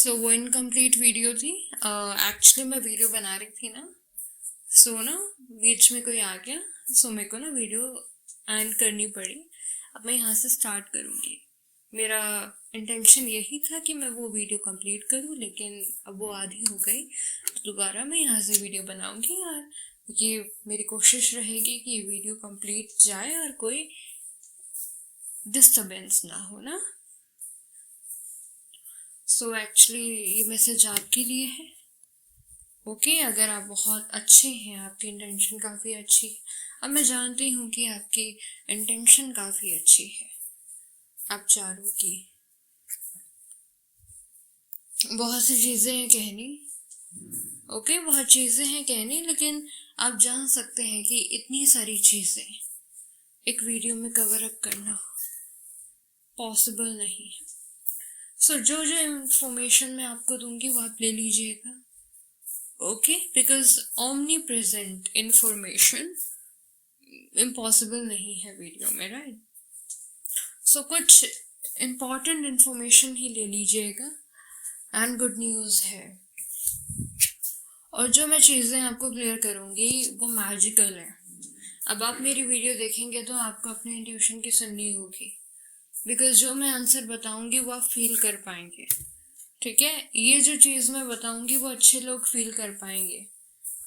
सो वो incomplete video थी। Actually मैं वीडियो बना रही थी ना, सो ना बीच में कोई आ गया, सो मेरे को ना वीडियो एंड करनी पड़ी। अब मैं यहाँ से स्टार्ट करूँगी। मेरा इंटेंशन यही था कि मैं वो वीडियो कंप्लीट करूँ, लेकिन अब वो आधी हो गई तो दोबारा मैं यहाँ से वीडियो बनाऊँगी। और ये मेरी कोशिश रहेगी कि वीडियो कंप्लीट जाए और कोई डिस्टर्बेंस ना हो ना। सो एक्चुअली ये मैसेज आपके लिए है। ओके, अगर आप बहुत अच्छे हैं, आपकी इंटेंशन काफ़ी अच्छी है। अब मैं जानती हूँ कि आपकी इंटेंशन काफ़ी अच्छी है। आप चारों की बहुत सी चीज़ें हैं कहनी। ओके, बहुत चीज़ें हैं कहनी, लेकिन आप जान सकते हैं कि इतनी सारी चीज़ें एक वीडियो में कवर अप करना पॉसिबल नहीं है। सो जो जो इंफॉर्मेशन मैं आपको दूंगी वो आप ले लीजिएगा। Okay, because omni present information impossible नहीं है वीडियो में, राइट। सो कुछ इम्पॉर्टेंट इंफॉर्मेशन ही ले लीजिएगा। एंड गुड न्यूज़ है, और जो मैं चीज़ें आपको क्लियर करूँगी वो मैजिकल है। अब आप मेरी वीडियो देखेंगे तो आपको अपने इंट्यूशन की सुननी होगी, बिकॉज जो मैं आंसर बताऊँगी वो आप फील कर पाएंगे। ठीक है, ये जो चीज़ मैं बताऊँगी वो अच्छे लोग फील कर पाएंगे।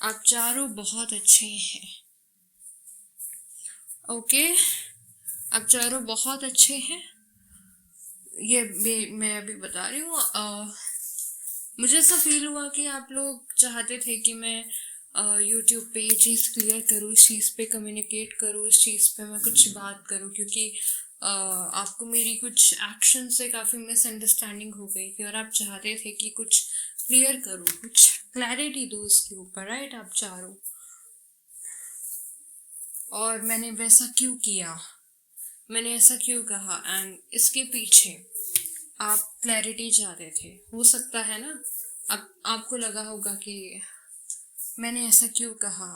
आप चारों बहुत अच्छे हैं। ओके, आप चारों बहुत अच्छे हैं। ये मैं अभी बता रही हूँ। मुझे ऐसा फील हुआ कि आप लोग चाहते थे कि मैं यूट्यूब पे ये चीज़ क्लियर करूँ, इस चीज़ पे कम्युनिकेट करूँ, इस चीज़ पे मैं कुछ बात करूँ, क्योंकि आपको मेरी कुछ एक्शन से काफ़ी मिसअंडरस्टैंडिंग हो गई थी और आप चाहते थे कि कुछ क्लियर करूँ, कुछ क्लैरिटी दूँ इसके ऊपर, राइट। आप चारों, और मैंने वैसा क्यों किया, मैंने ऐसा क्यों कहा, एंड इसके पीछे आप क्लैरिटी चाहते थे। हो सकता है ना, अब आपको लगा होगा कि मैंने ऐसा क्यों कहा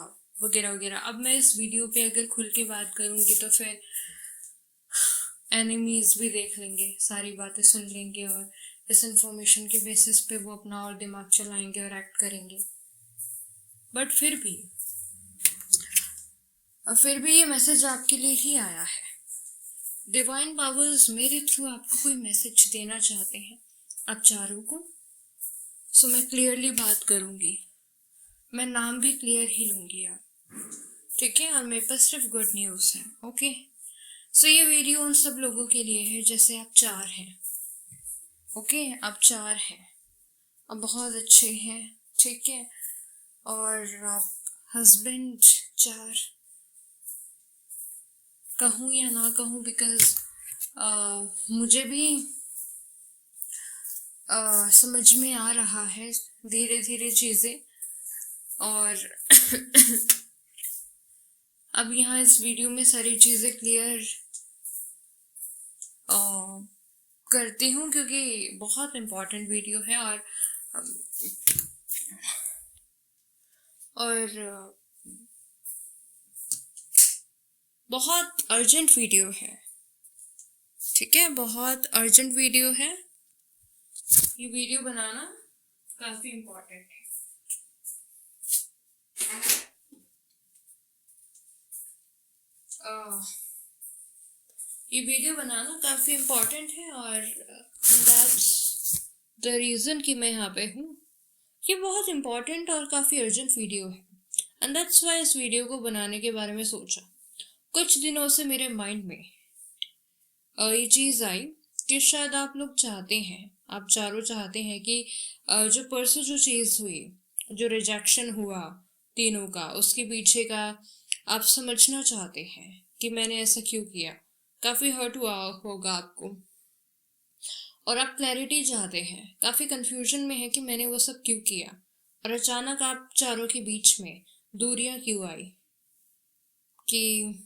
वगैरह वगैरह। अब मैं इस वीडियो पे अगर खुल के बात करूँगी तो फिर एनिमीज भी देख लेंगे, सारी बातें सुन लेंगे, और इस इंफॉर्मेशन के बेसिस पे वो अपना और दिमाग चलाएंगे और एक्ट करेंगे। बट फिर भी ये मैसेज आपके लिए ही आया है। डिवाइन पावर्स मेरे थ्रू आपको कोई मैसेज देना चाहते हैं, आप चारों को। सो मैं क्लियरली बात करूँगी, मैं नाम भी क्लियर ही लूँगी आप, ठीक है। और मेरे पास सिर्फ गुड न्यूज़ है। ओके, सो ये वीडियो उन सब लोगों के लिए है जैसे आप चार हैं। ओके, आप चार हैं, आप बहुत अच्छे हैं, ठीक है। और आप हस्बैंड चार, कहूँ या ना कहूँ, बिकॉज मुझे भी समझ में आ रहा है धीरे धीरे चीज़ें। और अब यहाँ इस वीडियो में सारी चीज़ें क्लियर करती हूँ, क्योंकि बहुत इम्पोर्टेंट वीडियो है और बहुत अर्जेंट वीडियो है, ठीक है। बहुत अर्जेंट वीडियो है, ये वीडियो बनाना काफ़ी इम्पोर्टेंट है। ये वीडियो बनाना काफ़ी इम्पोर्टेंट है, और दैट्स द रीज़न कि मैं यहाँ पे हूँ। ये बहुत इम्पोर्टेंट और काफ़ी अर्जेंट वीडियो है, एंड दैट्स वाई इस वीडियो को बनाने के बारे में सोचा। कुछ दिनों से मेरे माइंड में ये चीज़ आई कि शायद आप लोग चाहते हैं, आप चारों चाहते हैं कि जो परसों जो चीज़ हुई, जो रिजेक्शन हुआ तीनों का, उसके पीछे का आप समझना चाहते हैं कि मैंने ऐसा क्यों किया। काफ़ी हर्ट हुआ होगा आपको, और आप क्लैरिटी चाहते हैं, काफ़ी कंफ्यूजन में है कि मैंने वो सब क्यों किया, और अचानक आप चारों के बीच में दूरियां क्यों आई, कि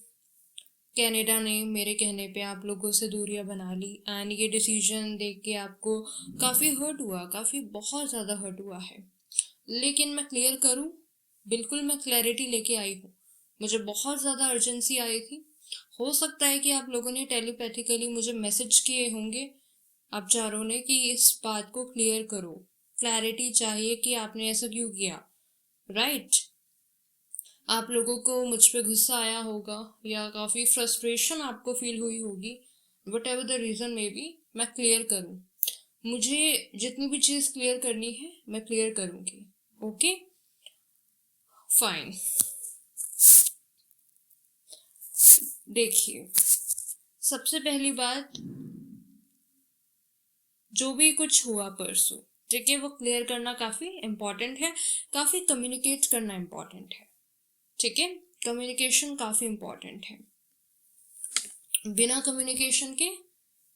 कनाडा ने मेरे कहने पे आप लोगों से दूरियां बना ली, एंड ये डिसीजन देख के आपको काफ़ी हर्ट हुआ, काफ़ी बहुत ज़्यादा हर्ट हुआ है। लेकिन मैं क्लियर करूँ, बिल्कुल मैं क्लैरिटी लेके आई हूँ। मुझे बहुत ज़्यादा अर्जेंसी आई थी। हो सकता है कि आप लोगों ने टेलीपैथिकली मुझे मैसेज किए होंगे, आप चाह रहे हो ने कि इस बात को क्लियर करो, क्लैरिटी चाहिए कि आपने ऐसा क्यों किया, राइट? आप लोगों को मुझ पे गुस्सा आया होगा या काफ़ी फ्रस्ट्रेशन आपको फील हुई होगी, what ever the reason may be, मैं क्लियर करूँ। मुझे जितनी भी चीज़ क्लियर करनी है मैं क्लियर करूँगी। Okay, fine. देखिए, सबसे पहली बात, जो भी कुछ हुआ परसों, ठीक है, वो क्लियर करना काफ़ी इम्पॉर्टेंट है, काफ़ी कम्युनिकेट करना इम्पॉर्टेंट है, ठीक है? कम्युनिकेशन काफ़ी इम्पॉर्टेंट है। बिना कम्युनिकेशन के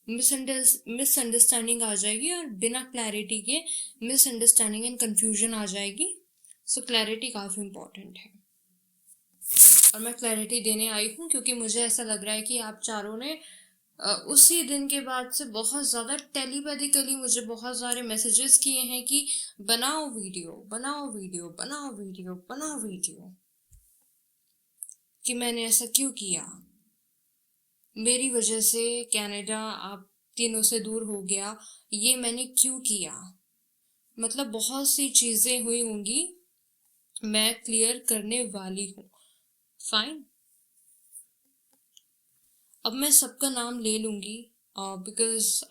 मिसअंडरस्टैंडिंग आ जाएगी, और बिना क्लैरिटी के मिसअंडरस्टैंडिंग एंड कंफ्यूजन आ जाएगी। सो क्लैरिटी काफ़ी इम्पॉर्टेंट है, और मैं क्लैरिटी देने आई हूँ क्योंकि मुझे ऐसा लग रहा है कि आप चारों ने उसी दिन के बाद से बहुत ज़्यादा टेलीपैथिकली मुझे बहुत सारे मैसेजेस किए हैं कि बनाओ वीडियो, बनाओ वीडियो, बनाओ वीडियो, बनाओ वीडियो, कि मैंने ऐसा क्यों किया, मेरी वजह से कनाडा आप तीनों से दूर हो गया, ये मैंने क्यों किया। मतलब बहुत सी चीज़ें हुई होंगी, मैं क्लियर करने वाली हूँ। फाइन, अब मैं सबका नाम ले लूँगी, बिकॉज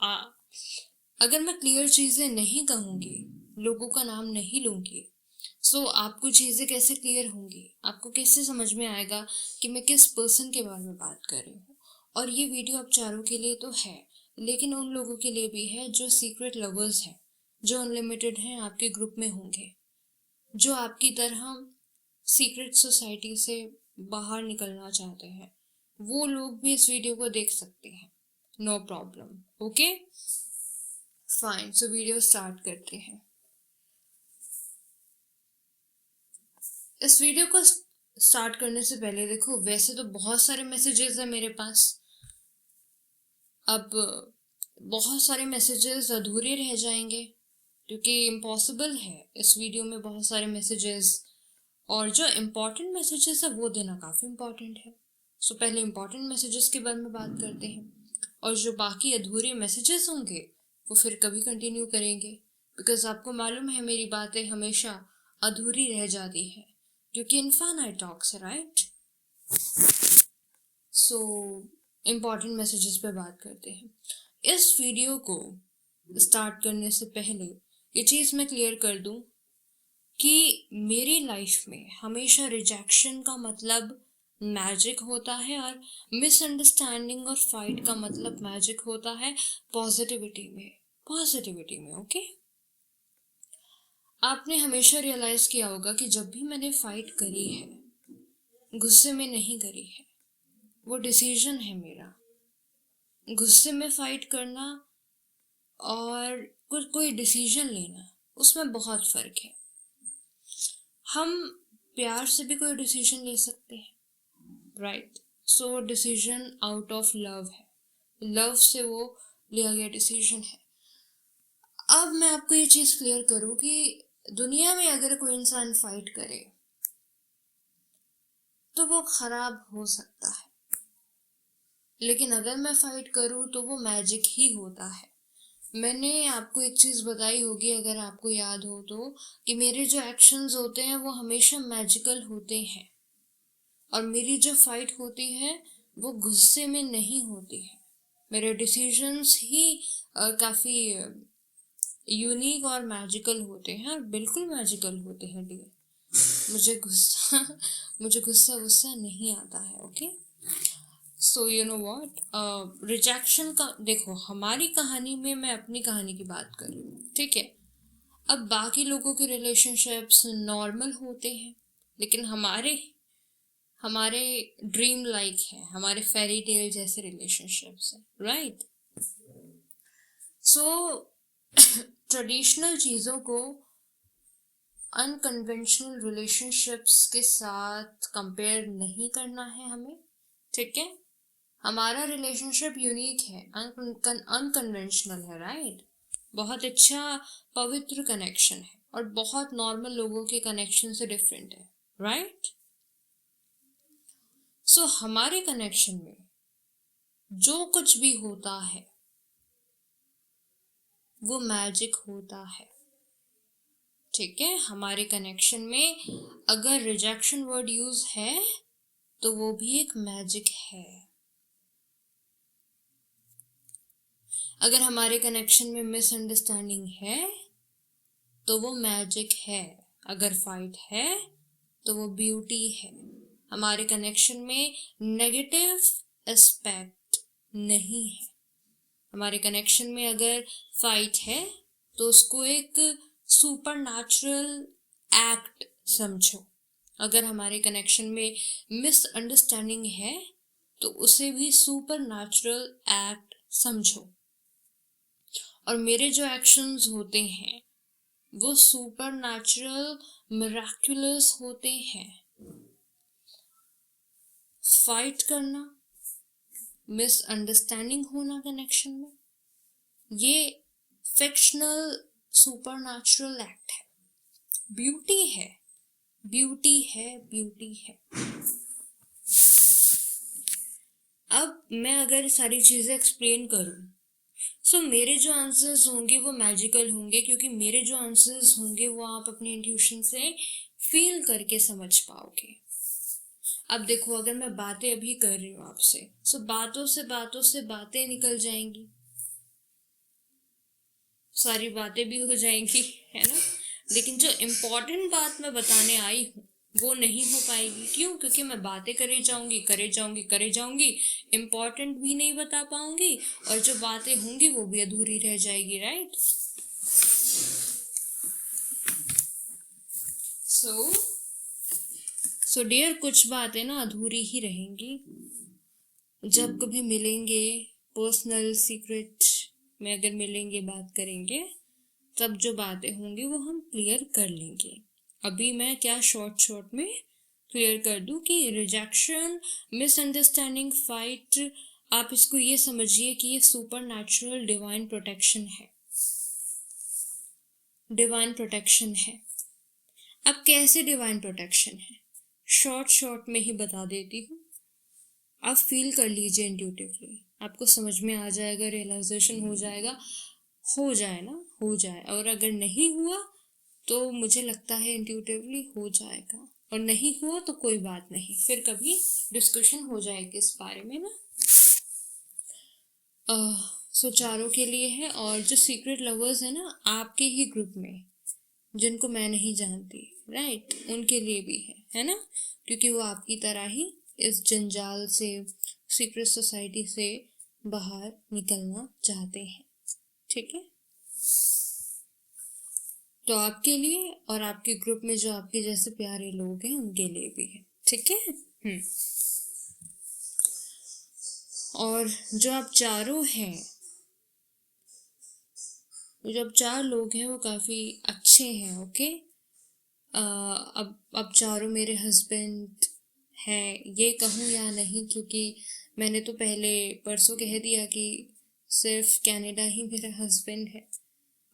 अगर मैं क्लियर चीज़ें नहीं कहूँगी, लोगों का नाम नहीं लूँगी, सो आपको चीज़ें कैसे क्लियर होंगी, आपको कैसे समझ में आएगा कि मैं किस पर्सन के बारे में बात कर रही हूँ। और ये वीडियो आप चारों के लिए तो है, लेकिन उन लोगों के लिए भी है जो सीक्रेट लवर्स हैं, जो अनलिमिटेड हैं, आपके ग्रुप में होंगे, जो आपकी तरह सीक्रेट सोसाइटी से बाहर निकलना चाहते हैं, वो लोग भी इस वीडियो को देख सकते हैं, no problem. Okay, fine. So video start करते हैं। इस वीडियो को स्टार्ट करने से पहले देखो, वैसे तो बहुत सारे मैसेजेस हैं मेरे पास, अब बहुत सारे मैसेजेस अधूरे रह जाएंगे क्योंकि इम्पॉसिबल है इस वीडियो में बहुत सारे मैसेजेस, और जो इम्पोर्टेंट मैसेजेस है वो देना काफ़ी इम्पोर्टेंट है। सो पहले इम्पोर्टेंट मैसेजेस के बारे में बात करते हैं, और जो बाकी अधूरे मैसेजेस होंगे वो फिर कभी कंटिन्यू करेंगे, बिकॉज आपको मालूम है मेरी बातें हमेशा अधूरी रह जाती है क्योंकि इनफाइनाइट टॉक्स है, राइट? सो इम्पॉर्टेंट मैसेजेस पे बात करते हैं। इस वीडियो को स्टार्ट करने से पहले ये चीज़ मैं क्लियर कर दूं कि मेरी लाइफ में हमेशा रिजेक्शन का मतलब मैजिक होता है, और मिसअंडरस्टैंडिंग और फाइट का मतलब मैजिक होता है पॉजिटिविटी में, पॉजिटिविटी में। ओके, आपने हमेशा रियलाइज किया होगा कि जब भी मैंने फाइट करी है, गुस्से में नहीं करी है, वो डिसीजन है मेरा। गुस्से में फाइट करना और कोई डिसीजन लेना, उसमें बहुत फर्क है। हम प्यार से भी कोई डिसीजन ले सकते हैं, right? So decision out of love है, लव से वो लिया गया डिसीजन है। अब मैं आपको ये चीज़ क्लियर करूँ कि दुनिया में अगर कोई इंसान फाइट करे तो वो खराब हो सकता है, लेकिन अगर मैं फाइट करूँ तो वो मैजिक ही होता है। मैंने आपको एक चीज़ बताई होगी, अगर आपको याद हो तो, कि मेरे जो एक्शंस होते हैं वो हमेशा मैजिकल होते हैं, और मेरी जो फाइट होती है वो गुस्से में नहीं होती है। मेरे डिसीजंस ही काफ़ी यूनिक और मैजिकल होते हैं, और बिल्कुल मैजिकल होते हैं डियर। मुझे गुस्सा नहीं आता है। Okay, so you know what, rejection का देखो, हमारी कहानी में मैं अपनी कहानी की बात कर रही हूँ, ठीक है? अब बाकी लोगों के रिलेशनशिप्स नॉर्मल होते हैं, लेकिन हमारे हमारे ड्रीम लाइक है, हमारे फेरी टेल जैसे रिलेशनशिप्स हैं, राइट? सो ट्रेडिशनल चीज़ों को अनकन्वेंशनल रिलेशनशिप्स के साथ कंपेयर नहीं करना है हमें, ठीक है? हमारा रिलेशनशिप यूनिक है, अनकन्वेंशनल है, राइट? बहुत अच्छा पवित्र कनेक्शन है, और बहुत नॉर्मल लोगों के कनेक्शन से डिफरेंट है, राइट? सो हमारे कनेक्शन में जो कुछ भी होता है वो मैजिक होता है। ठीक है, हमारे कनेक्शन में अगर रिजेक्शन वर्ड यूज है तो वो भी एक मैजिक है। अगर हमारे कनेक्शन में मिसअंडरस्टैंडिंग है तो वो मैजिक है। अगर फाइट है तो वो ब्यूटी है। हमारे कनेक्शन में नेगेटिव एस्पेक्ट नहीं है। हमारे कनेक्शन में अगर फाइट है तो उसको एक सुपर नेचुरल एक्ट समझो। अगर हमारे कनेक्शन में मिसअंडरस्टैंडिंग है तो उसे भी सुपर नेचुरल एक्ट समझो। और मेरे जो एक्शंस होते हैं वो सुपर नेचुरल मिराक्युलस होते हैं। फाइट करना, मिसअंडरस्टैंडिंग होना कनेक्शन में, ये फिक्शनल सुपर नेचुरल एक्ट है। ब्यूटी है, ब्यूटी है, ब्यूटी है। अब मैं अगर सारी चीजें एक्सप्लेन करूं सो मेरे जो आंसर्स होंगे वो मैजिकल होंगे, क्योंकि मेरे जो आंसर्स होंगे वो आप अपने इंट्यूशन से फील करके समझ पाओगे। अब देखो, अगर मैं बातें अभी कर रही हूँ आपसे सो बातों से बातें निकल जाएंगी, सारी बातें भी हो जाएंगी, है ना। लेकिन जो इम्पोर्टेंट बात मैं बताने आई हूँ वो नहीं हो पाएगी। क्यों? क्योंकि मैं बातें करे जाऊंगी, इम्पोर्टेंट भी नहीं बता पाऊंगी और जो बातें होंगी वो भी अधूरी रह जाएगी, राइट। सो डियर, कुछ बातें ना अधूरी ही रहेंगी। जब कभी मिलेंगे पर्सनल सीक्रेट में, अगर मिलेंगे बात करेंगे तब जो बातें होंगी वो हम क्लियर कर लेंगे। अभी मैं क्या शॉर्ट में क्लियर कर दूं कि रिजेक्शन, मिसअंडरस्टैंडिंग, फाइट, आप इसको ये समझिए कि ये सुपर नेचुरल डिवाइन प्रोटेक्शन है। डिवाइन प्रोटेक्शन है। अब कैसे डिवाइन प्रोटेक्शन है, शॉर्ट में ही बता देती हूँ। आप फील कर लीजिए इंट्यूटिवली, आपको समझ में आ जाएगा, रियलाइजेशन हो जाएगा। हो जाए ना, हो जाए। और अगर नहीं हुआ तो मुझे लगता है इंट्यूटिवली हो जाएगा, और नहीं हुआ तो कोई बात नहीं, फिर कभी डिस्कशन हो जाएगी इस बारे में ना। सो चारों के लिए है, और जो सीक्रेट लवर्स है ना आपके ही ग्रुप में, जिनको मैं नहीं जानती, राइट, उनके लिए भी है ना, क्योंकि वो आपकी तरह ही इस जंजाल से, सीक्रेट सोसाइटी से बाहर निकलना चाहते हैं। ठीक है, तो आपके लिए और आपके ग्रुप में जो आपके जैसे प्यारे लोग हैं उनके लिए भी है। ठीक है। और जो आप चारों हैं, जो आप चार लोग हैं वो काफ़ी अच्छे हैं। ओके, अब चारों मेरे हस्बैंड हैं, ये कहूँ या नहीं, क्योंकि मैंने तो पहले परसों कह दिया कि सिर्फ कनाडा ही मेरा हस्बैंड है।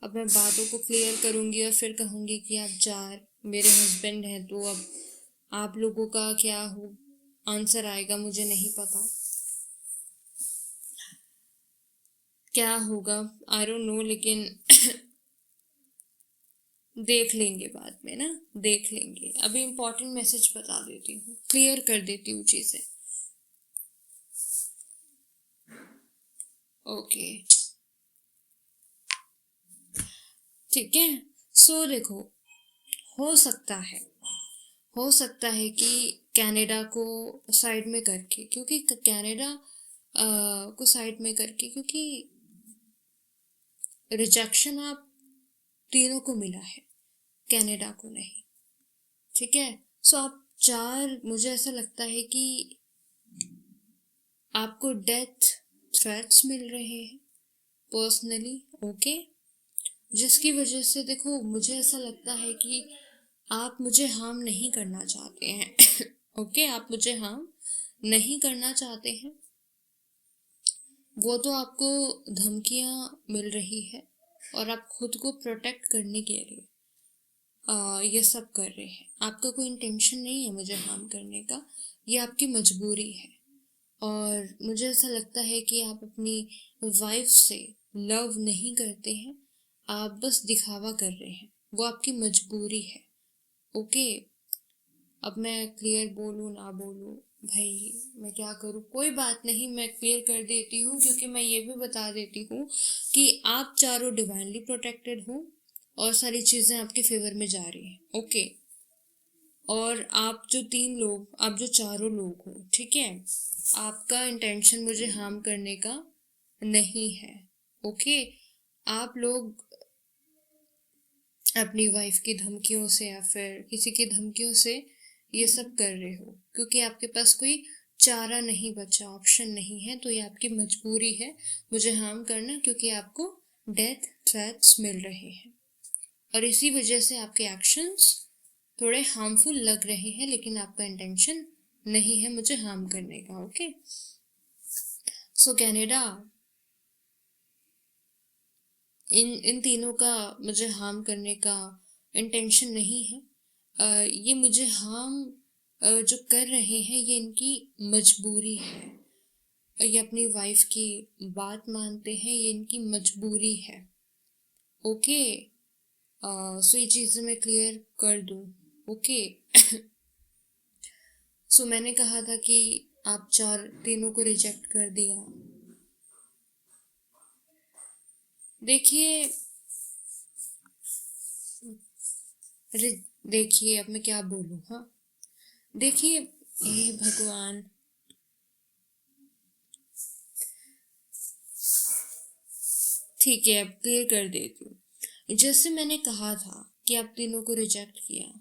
अब मैं बातों को क्लियर करूँगी और फिर कहूँगी कि आप चार मेरे हस्बैंड हैं, तो अब आप लोगों का क्या हो आंसर आएगा मुझे नहीं पता, क्या होगा आई डोंट नो, लेकिन देख लेंगे बाद में ना, देख लेंगे। अभी इम्पोर्टेंट मैसेज बता देती हूँ, क्लियर कर देती हूँ चीज़ें। ओके, ठीक है। सो देखो, हो सकता है कि कनाडा को साइड में करके, क्योंकि कनाडा को साइड में करके, क्योंकि रिजेक्शन आप तीनों को मिला है, कनाडा को नहीं। ठीक है, सो आप चार, मुझे ऐसा लगता है कि आपको डेथ थ्रेट्स मिल रहे हैं पर्सनली। ओके, जिसकी वजह से देखो मुझे ऐसा लगता है कि आप मुझे हार्म नहीं करना चाहते हैं। ओके, आप मुझे हार्म नहीं करना चाहते हैं, वो तो आपको धमकियाँ मिल रही है और आप खुद को प्रोटेक्ट करने के लिए ये सब कर रहे हैं। आपका कोई इंटेंशन नहीं है मुझे हार्म करने का, ये आपकी मजबूरी है। और मुझे ऐसा लगता है कि आप अपनी वाइफ से लव नहीं करते हैं, आप बस दिखावा कर रहे हैं, वो आपकी मजबूरी है। ओके, अब मैं क्लियर बोलूँ ना बोलूँ, भाई मैं क्या करूँ, कोई बात नहीं, मैं क्लियर कर देती हूँ, क्योंकि मैं ये भी बता देती हूँ कि आप चारों डिवाइनली प्रोटेक्टेड हो और सारी चीज़ें आपके फेवर में जा रही हैं। ओके, और आप जो तीन लोग, आप जो चारों लोग हो, ठीक है, आपका इंटेंशन मुझे हार्म करने का नहीं है। ओके, आप लोग अपनी वाइफ की धमकियों से या फिर किसी की धमकियों से ये सब कर रहे हो क्योंकि आपके पास कोई चारा नहीं बचा, ऑप्शन नहीं है, तो ये आपकी मजबूरी है मुझे हार्म करना, क्योंकि आपको डेथ थ्रेट्स मिल रहे हैं और इसी वजह से आपके एक्शंस थोड़े हार्मफुल लग रहे हैं, लेकिन आपका इंटेंशन नहीं है मुझे हार्म करने का। ओके, सो कनाडा, इन तीनों का मुझे हार्म करने का इंटेंशन नहीं है। ये मुझे हार्म जो कर रहे हैं ये इनकी मजबूरी है। ये अपनी वाइफ की बात मानते हैं, ये इनकी मजबूरी है। ओके, सो ये चीज़ें मैं क्लियर कर दूँ। ओके, सो मैंने कहा था कि आप तीनों को रिजेक्ट कर दिया। देखिए, देखिए अब मैं क्या बोलूँ, हाँ, देखिए, हे भगवान, ठीक है, अब क्लियर कर देती हूँ। जैसे मैंने कहा था कि आप तीनों को रिजेक्ट किया,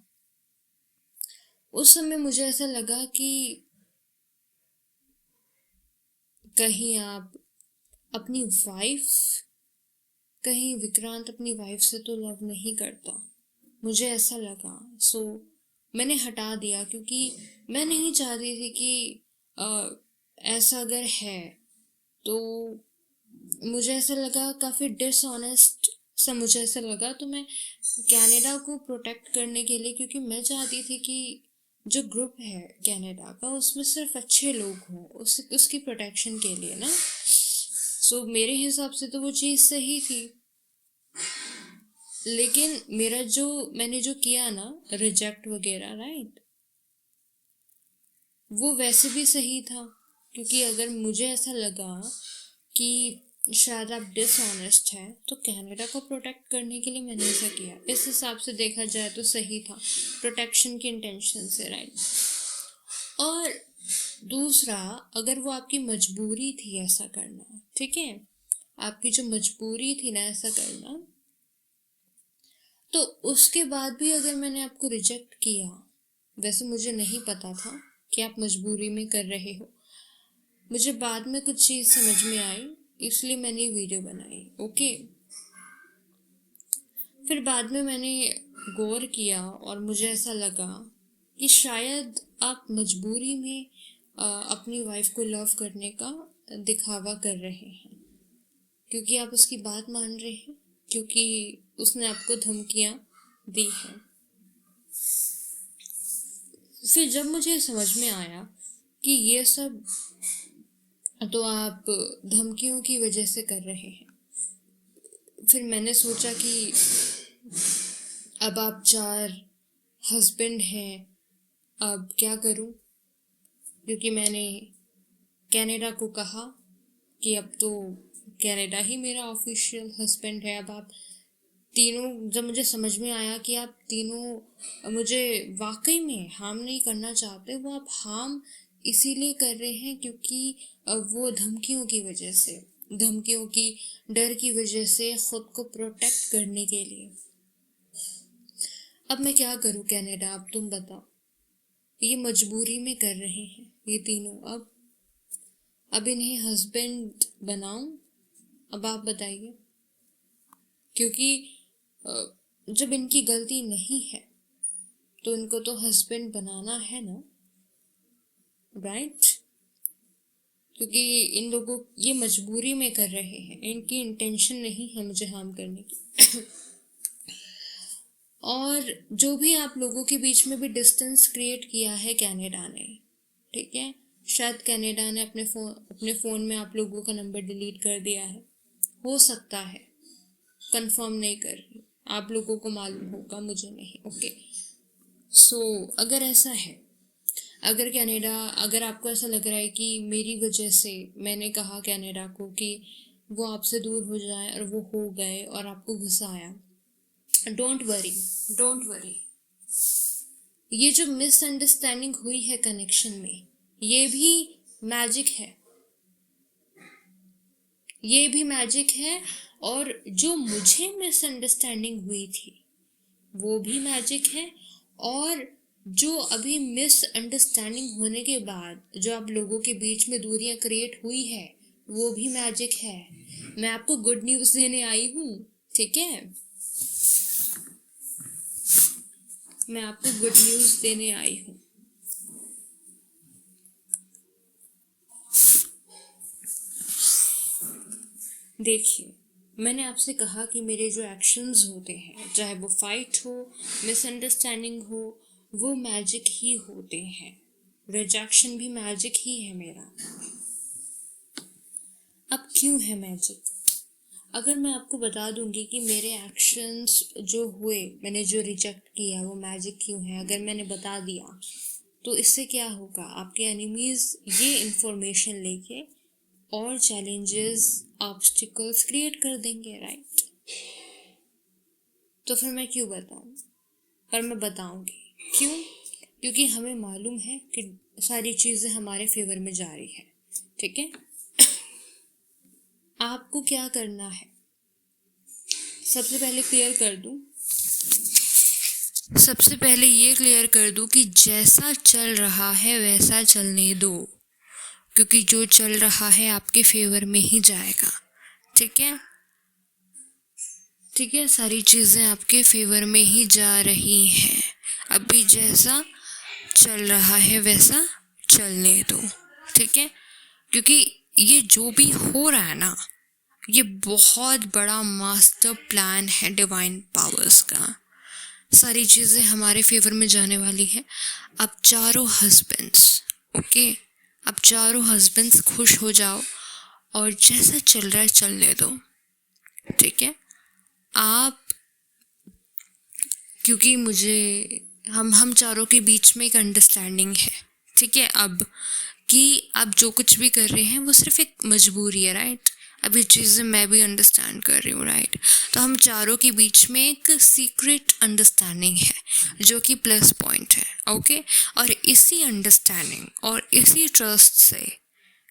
उस समय मुझे ऐसा लगा कि कहीं आप अपनी वाइफ, कहीं विक्रांत अपनी वाइफ से तो लव नहीं करता, मुझे ऐसा लगा। सो मैंने हटा दिया, क्योंकि मैं नहीं चाहती थी कि ऐसा अगर है तो मुझे ऐसा लगा काफ़ी डिसऑनेस्ट सा, मुझे ऐसा लगा, तो मैं कनाडा को प्रोटेक्ट करने के लिए, क्योंकि मैं चाहती थी कि जो ग्रुप है कनाडा का उसमें सिर्फ अच्छे लोग हों, उसकी प्रोटेक्शन के लिए ना। सो मेरे हिसाब से तो वो चीज़ सही थी, लेकिन मैंने जो किया ना, रिजेक्ट वगैरह, राइट, वो वैसे भी सही था, क्योंकि अगर मुझे ऐसा लगा कि शायद आप डिसऑनेस्ट हैं तो कनाडा को प्रोटेक्ट करने के लिए मैंने ऐसा किया। इस हिसाब से देखा जाए तो सही था, प्रोटेक्शन की इंटेंशन से, राइट। और दूसरा, अगर वो आपकी मजबूरी थी ऐसा करना, ठीक है, आपकी जो मजबूरी थी ना ऐसा करना, तो उसके बाद भी अगर मैंने आपको रिजेक्ट किया, वैसे मुझे नहीं पता था कि आप मजबूरी में कर रहे हो, मुझे बाद में कुछ चीज़ समझ में आई, इसलिए मैंने वीडियो बनाई। ओके, फिर बाद में मैंने गौर किया और मुझे ऐसा लगा कि शायद आप मजबूरी में अपनी वाइफ को लव करने का दिखावा कर रहे हैं, क्योंकि आप उसकी बात मान रहे हैं, क्योंकि उसने आपको धमकियाँ दी हैं। फिर जब मुझे समझ में आया कि ये सब तो आप धमकियों की वजह से कर रहे हैं, फिर मैंने सोचा कि अब आप 4 हस्बैंड हैं, अब क्या करूं, क्योंकि मैंने कनाडा को कहा कि अब तो कनाडा ही मेरा ऑफिशियल हस्बैंड है। अब आप तीनों, जब मुझे समझ में आया कि आप तीनों मुझे वाकई में हार्म नहीं करना चाहते, वो आप हार्म इसीलिए कर रहे हैं क्योंकि वो धमकियों की वजह से, धमकियों की डर की वजह से, खुद को प्रोटेक्ट करने के लिए। अब मैं क्या करूं कनाडा, अब तुम बताओ, ये मजबूरी में कर रहे हैं ये तीनों, अब इन्हें हस्बैंड बनाऊं, अब आप बताइए, क्योंकि जब इनकी गलती नहीं है तो इनको तो हस्बैंड बनाना है ना, राइट, क्योंकि इन लोगों ये मजबूरी में कर रहे हैं, इनकी इंटेंशन नहीं है मुझे हार्म करने की। और जो भी आप लोगों के बीच में भी डिस्टेंस क्रिएट किया है कनाडा ने, ठीक है, शायद कनाडा ने अपने फ़ोन में आप लोगों का नंबर डिलीट कर दिया है, हो सकता है, कंफर्म नहीं कर रही, आप लोगों को मालूम होगा, मुझे नहीं। ओके, सो अगर ऐसा है, अगर कनाडा, अगर आपको ऐसा लग रहा है कि मेरी वजह से मैंने कहा कनाडा को कि वो आपसे दूर हो जाए और वो हो गए और आपको गुस्सा आया, डोंट वरी, डोंट वरी। ये जो मिसअंडरस्टैंडिंग हुई है कनेक्शन में, ये भी मैजिक है, ये भी मैजिक है। और जो मुझे मिसअंडरस्टैंडिंग हुई थी वो भी मैजिक है। और जो अभी मिसअंडरस्टैंडिंग होने के बाद जो आप लोगों के बीच में दूरियां क्रिएट हुई है वो भी मैजिक है। मैं आपको गुड न्यूज़ देने आई हूँ, ठीक है, मैं आपको गुड न्यूज़ देने आई हूँ। देखिए, मैंने आपसे कहा कि मेरे जो एक्शंस होते हैं, चाहे वो फाइट हो, मिसअंडरस्टैंडिंग हो, वो मैजिक ही होते हैं। रिजेक्शन भी मैजिक ही है मेरा। अब क्यों है मैजिक? अगर मैं आपको बता दूंगी कि मेरे एक्शंस जो हुए, मैंने जो रिजेक्ट किया, वो मैजिक क्यों है, अगर मैंने बता दिया, तो इससे क्या होगा? आपके एनिमीज़ ये इन्फॉर्मेशन लेके और चैलेंजेस, ऑब्स्टिकल्स क्रिएट कर देंगे, राइट? तो फिर मैं क्यों बताऊं? पर मैं बताऊंगी। क्यों? क्योंकि हमें मालूम है कि सारी चीज़ें हमारे फेवर में जा रही है, ठीक है। आपको क्या करना है, सबसे पहले क्लियर कर दूं, सबसे पहले ये क्लियर कर दूं कि जैसा चल रहा है वैसा चलने दो, क्योंकि जो चल रहा है आपके फेवर में ही जाएगा, ठीक है, ठीक है। सारी चीज़ें आपके फेवर में ही जा रही हैं। अभी जैसा चल रहा है वैसा चलने दो, ठीक है, क्योंकि ये जो भी हो रहा है ना, ये बहुत बड़ा मास्टर प्लान है डिवाइन पावर्स का। सारी चीज़ें हमारे फेवर में जाने वाली है। अब चारों हस्बैंड्स, ओके, अब चारों हस्बैंड्स खुश हो जाओ और जैसा चल रहा है चलने दो, ठीक है। आप, क्योंकि मुझे, हम चारों के बीच में एक अंडरस्टैंडिंग है, ठीक है, अब कि आप जो कुछ भी कर रहे हैं वो सिर्फ एक मजबूरी है, राइट। अब ये चीज़ें मैं भी अंडरस्टैंड कर रही हूँ, राइट। तो हम चारों के बीच में एक सीक्रेट अंडरस्टैंडिंग है जो कि प्लस पॉइंट है, ओके। और इसी अंडरस्टैंडिंग और इसी ट्रस्ट से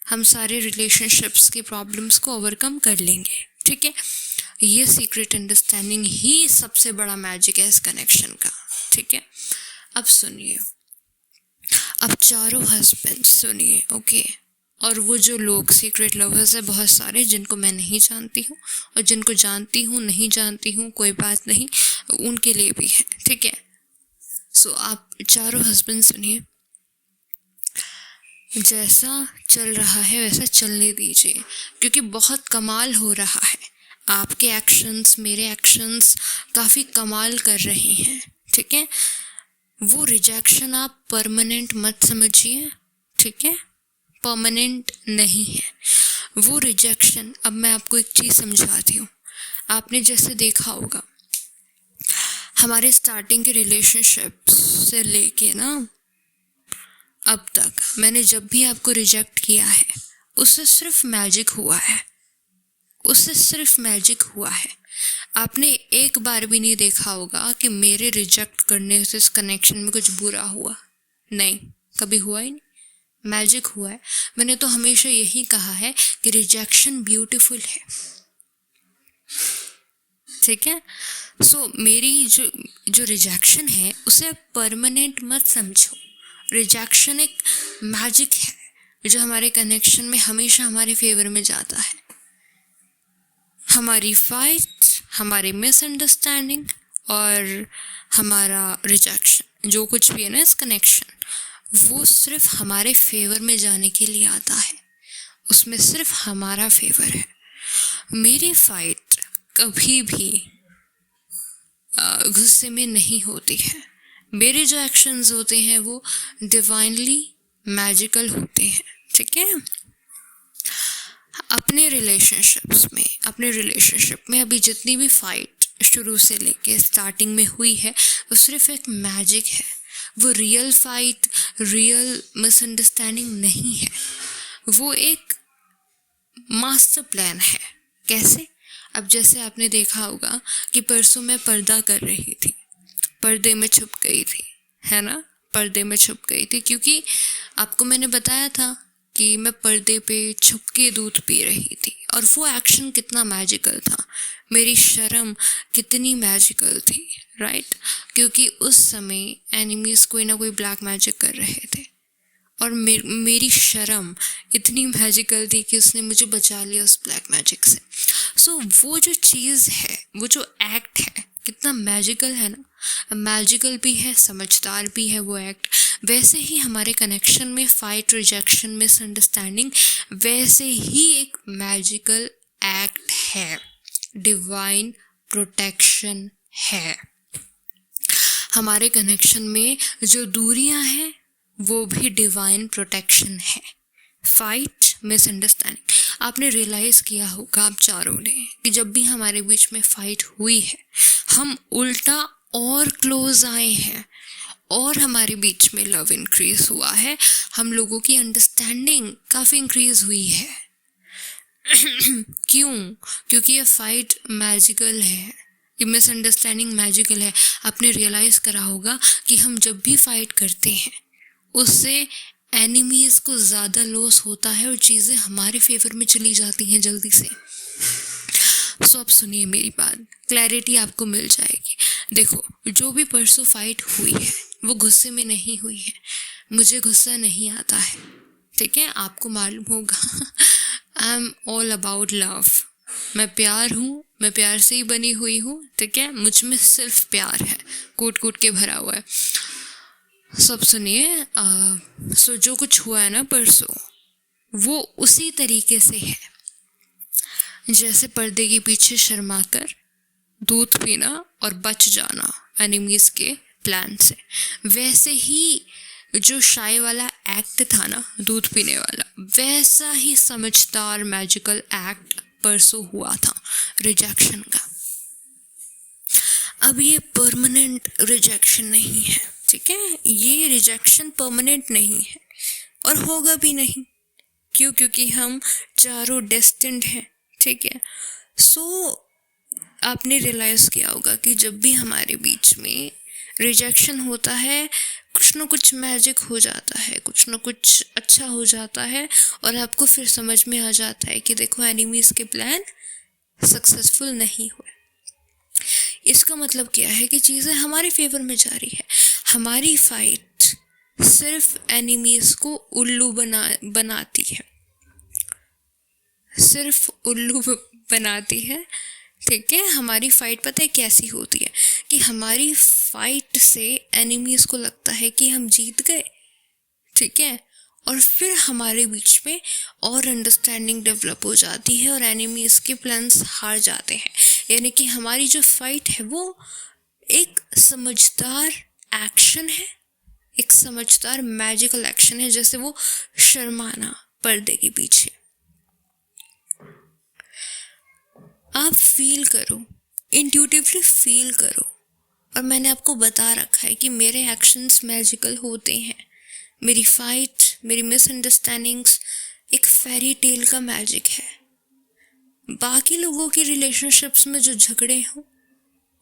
हम सारे रिलेशनशिप्स की प्रॉब्लम्स को ओवरकम कर लेंगे, ठीक है। ये सीक्रेट अंडरस्टैंडिंग ही सबसे बड़ा मैजिक है इस कनेक्शन का, ठीक है। अब सुनिए, अब चारों हस्बैंड सुनिए, ओके। और वो जो लोग सीक्रेट लवर्स है बहुत सारे, जिनको मैं नहीं जानती हूँ और जिनको जानती हूँ, नहीं जानती हूँ, कोई बात नहीं, उनके लिए भी है, ठीक है। सो आप चारों हस्बैंड सुनिए, जैसा चल रहा है वैसा चलने दीजिए, क्योंकि बहुत कमाल हो रहा है। आपके एक्शंस, मेरे एक्शंस काफ़ी कमाल कर रहे हैं, ठीक है। वो रिजेक्शन आप परमानेंट मत समझिए, ठीक है, परमानेंट नहीं है वो रिजेक्शन। अब मैं आपको एक चीज़ समझाती हूँ। आपने जैसे देखा होगा हमारे स्टार्टिंग के रिलेशनशिप से लेके ना अब तक, मैंने जब भी आपको रिजेक्ट किया है उससे सिर्फ मैजिक हुआ है, उससे सिर्फ मैजिक हुआ है। आपने एक बार भी नहीं देखा होगा कि मेरे रिजेक्ट करने से इस कनेक्शन में कुछ बुरा हुआ, नहीं, कभी हुआ ही नहीं, मैजिक हुआ है। मैंने तो हमेशा यही कहा है कि रिजेक्शन ब्यूटीफुल है, ठीक है। सो मेरी जो रिजेक्शन है उसे आप परमानेंट मत समझो। रिजेक्शन एक मैजिक है जो हमारे कनेक्शन में हमेशा हमारे फेवर में जाता है। हमारी फाइट, हमारी मिसअंडरस्टैंडिंग और हमारा रिजेक्शन, जो कुछ भी है ना इस कनेक्शन, वो सिर्फ हमारे फेवर में जाने के लिए आता है, उसमें सिर्फ हमारा फेवर है। मेरी फाइट कभी भी गुस्से में नहीं होती है। मेरे जो एक्शंस होते हैं वो डिवाइनली मैजिकल होते हैं, ठीक है। अपने रिलेशनशिप में अभी जितनी भी फाइट शुरू से लेके स्टार्टिंग में हुई है वो सिर्फ एक मैजिक है। वो रियल फाइट, रियल मिसअंडरस्टैंडिंग नहीं है। वो एक मास्टर प्लान है। कैसे? अब जैसे आपने देखा होगा कि परसों मैं पर्दा कर रही थी, पर्दे में छुप गई थी, है ना? पर्दे में छुप गई थी क्योंकि आपको मैंने बताया था कि मैं पर्दे पे छुप के दूध पी रही थी। और वो एक्शन कितना मैजिकल था, मेरी शर्म कितनी मैजिकल थी, राइट? क्योंकि उस समय एनिमीज कोई ना कोई ब्लैक मैजिक कर रहे थे और मेरी शर्म इतनी मैजिकल थी कि उसने मुझे बचा लिया उस ब्लैक मैजिक से। सो वो जो चीज़ है, वो जो एक्ट है, कितना मैजिकल है ना। मैजिकल भी है, समझदार भी है वो एक्ट। वैसे ही हमारे कनेक्शन में फाइट, रिजेक्शन, मिसअंडरस्टैंडिंग वैसे ही एक मैजिकल एक्ट है, डिवाइन प्रोटेक्शन है। हमारे कनेक्शन में जो दूरियां हैं वो भी डिवाइन प्रोटेक्शन है। फाइट, मिसअंडरस्टैंडिंग, आपने रियलाइज़ किया होगा आप चारों ने कि जब भी हमारे बीच में फाइट हुई है हम उल्टा और क्लोज आए हैं और हमारे बीच में लव इंक्रीज हुआ है। हम लोगों की अंडरस्टैंडिंग काफ़ी इंक्रीज हुई है। क्यों? क्योंकि ये फाइट मैजिकल है, ये मिसअंडरस्टैंडिंग मैजिकल है। आपने रियलाइज़ करा होगा कि हम जब भी फाइट करते हैं उससे एनिमीज को ज़्यादा लॉस होता है और चीज़ें हमारे फेवर में चली जाती हैं जल्दी से। सो अब सुनिए मेरी बात, क्लैरिटी आपको मिल जाएगी। देखो, जो भी परसों फाइट हुई है वो गुस्से में नहीं हुई है। मुझे गुस्सा नहीं आता है, ठीक है? आपको मालूम होगा I am all about love. मैं प्यार हूँ, मैं प्यार से ही बनी हुई हूँ, ठीक है? मुझ में सिर्फ प्यार है, कूट कूट के भरा हुआ है। सब सुनिए, सो जो कुछ हुआ है ना परसों वो उसी तरीके से है जैसे पर्दे के पीछे शर्मा कर दूध पीना और बच जाना एनिमीज के प्लान से। वैसे ही जो शाय वाला एक्ट था ना, दूध पीने वाला, वैसा ही समझदार मैजिकल एक्ट परसों हुआ था रिजेक्शन का। अब ये परमानेंट रिजेक्शन नहीं है, ठीक है? ये रिजेक्शन परमानेंट नहीं है और होगा भी नहीं। क्यों? क्योंकि हम चारों डेस्टिन्ड हैं, ठीक है? सो आपने रियलाइज़ किया होगा कि जब भी हमारे बीच में रिजेक्शन होता है कुछ ना कुछ मैजिक हो जाता है, कुछ ना कुछ अच्छा हो जाता है और आपको फिर समझ में आ जाता है कि देखो एनिमीज़ के प्लान सक्सेसफुल नहीं हुए। इसका मतलब क्या है कि चीज़ें हमारे फेवर में जा रही है। हमारी फाइट सिर्फ एनिमीज़ को उल्लू बनाती है, सिर्फ उल्लू बनाती है, ठीक है? हमारी फाइट पता है कैसी होती है कि हमारी फाइट से एनिमीज़ को लगता है कि हम जीत गए, ठीक है? और फिर हमारे बीच में और अंडरस्टैंडिंग डेवलप हो जाती है और एनिमीज़ के प्लान्स हार जाते हैं। यानी कि हमारी जो फाइट है वो एक समझदार एक्शन है, एक समझदार मैजिकल एक्शन है, जैसे वो शर्माना पर्दे के पीछे। आप फील करो, इंट्यूटिवली फील करो। और मैंने आपको बता रखा है कि मेरे एक्शंस मैजिकल होते हैं। मेरी फाइट, मेरी मिसअंडरस्टैंडिंग्स एक फेरी टेल का मैजिक है। बाकी लोगों की रिलेशनशिप्स में जो झगड़े हों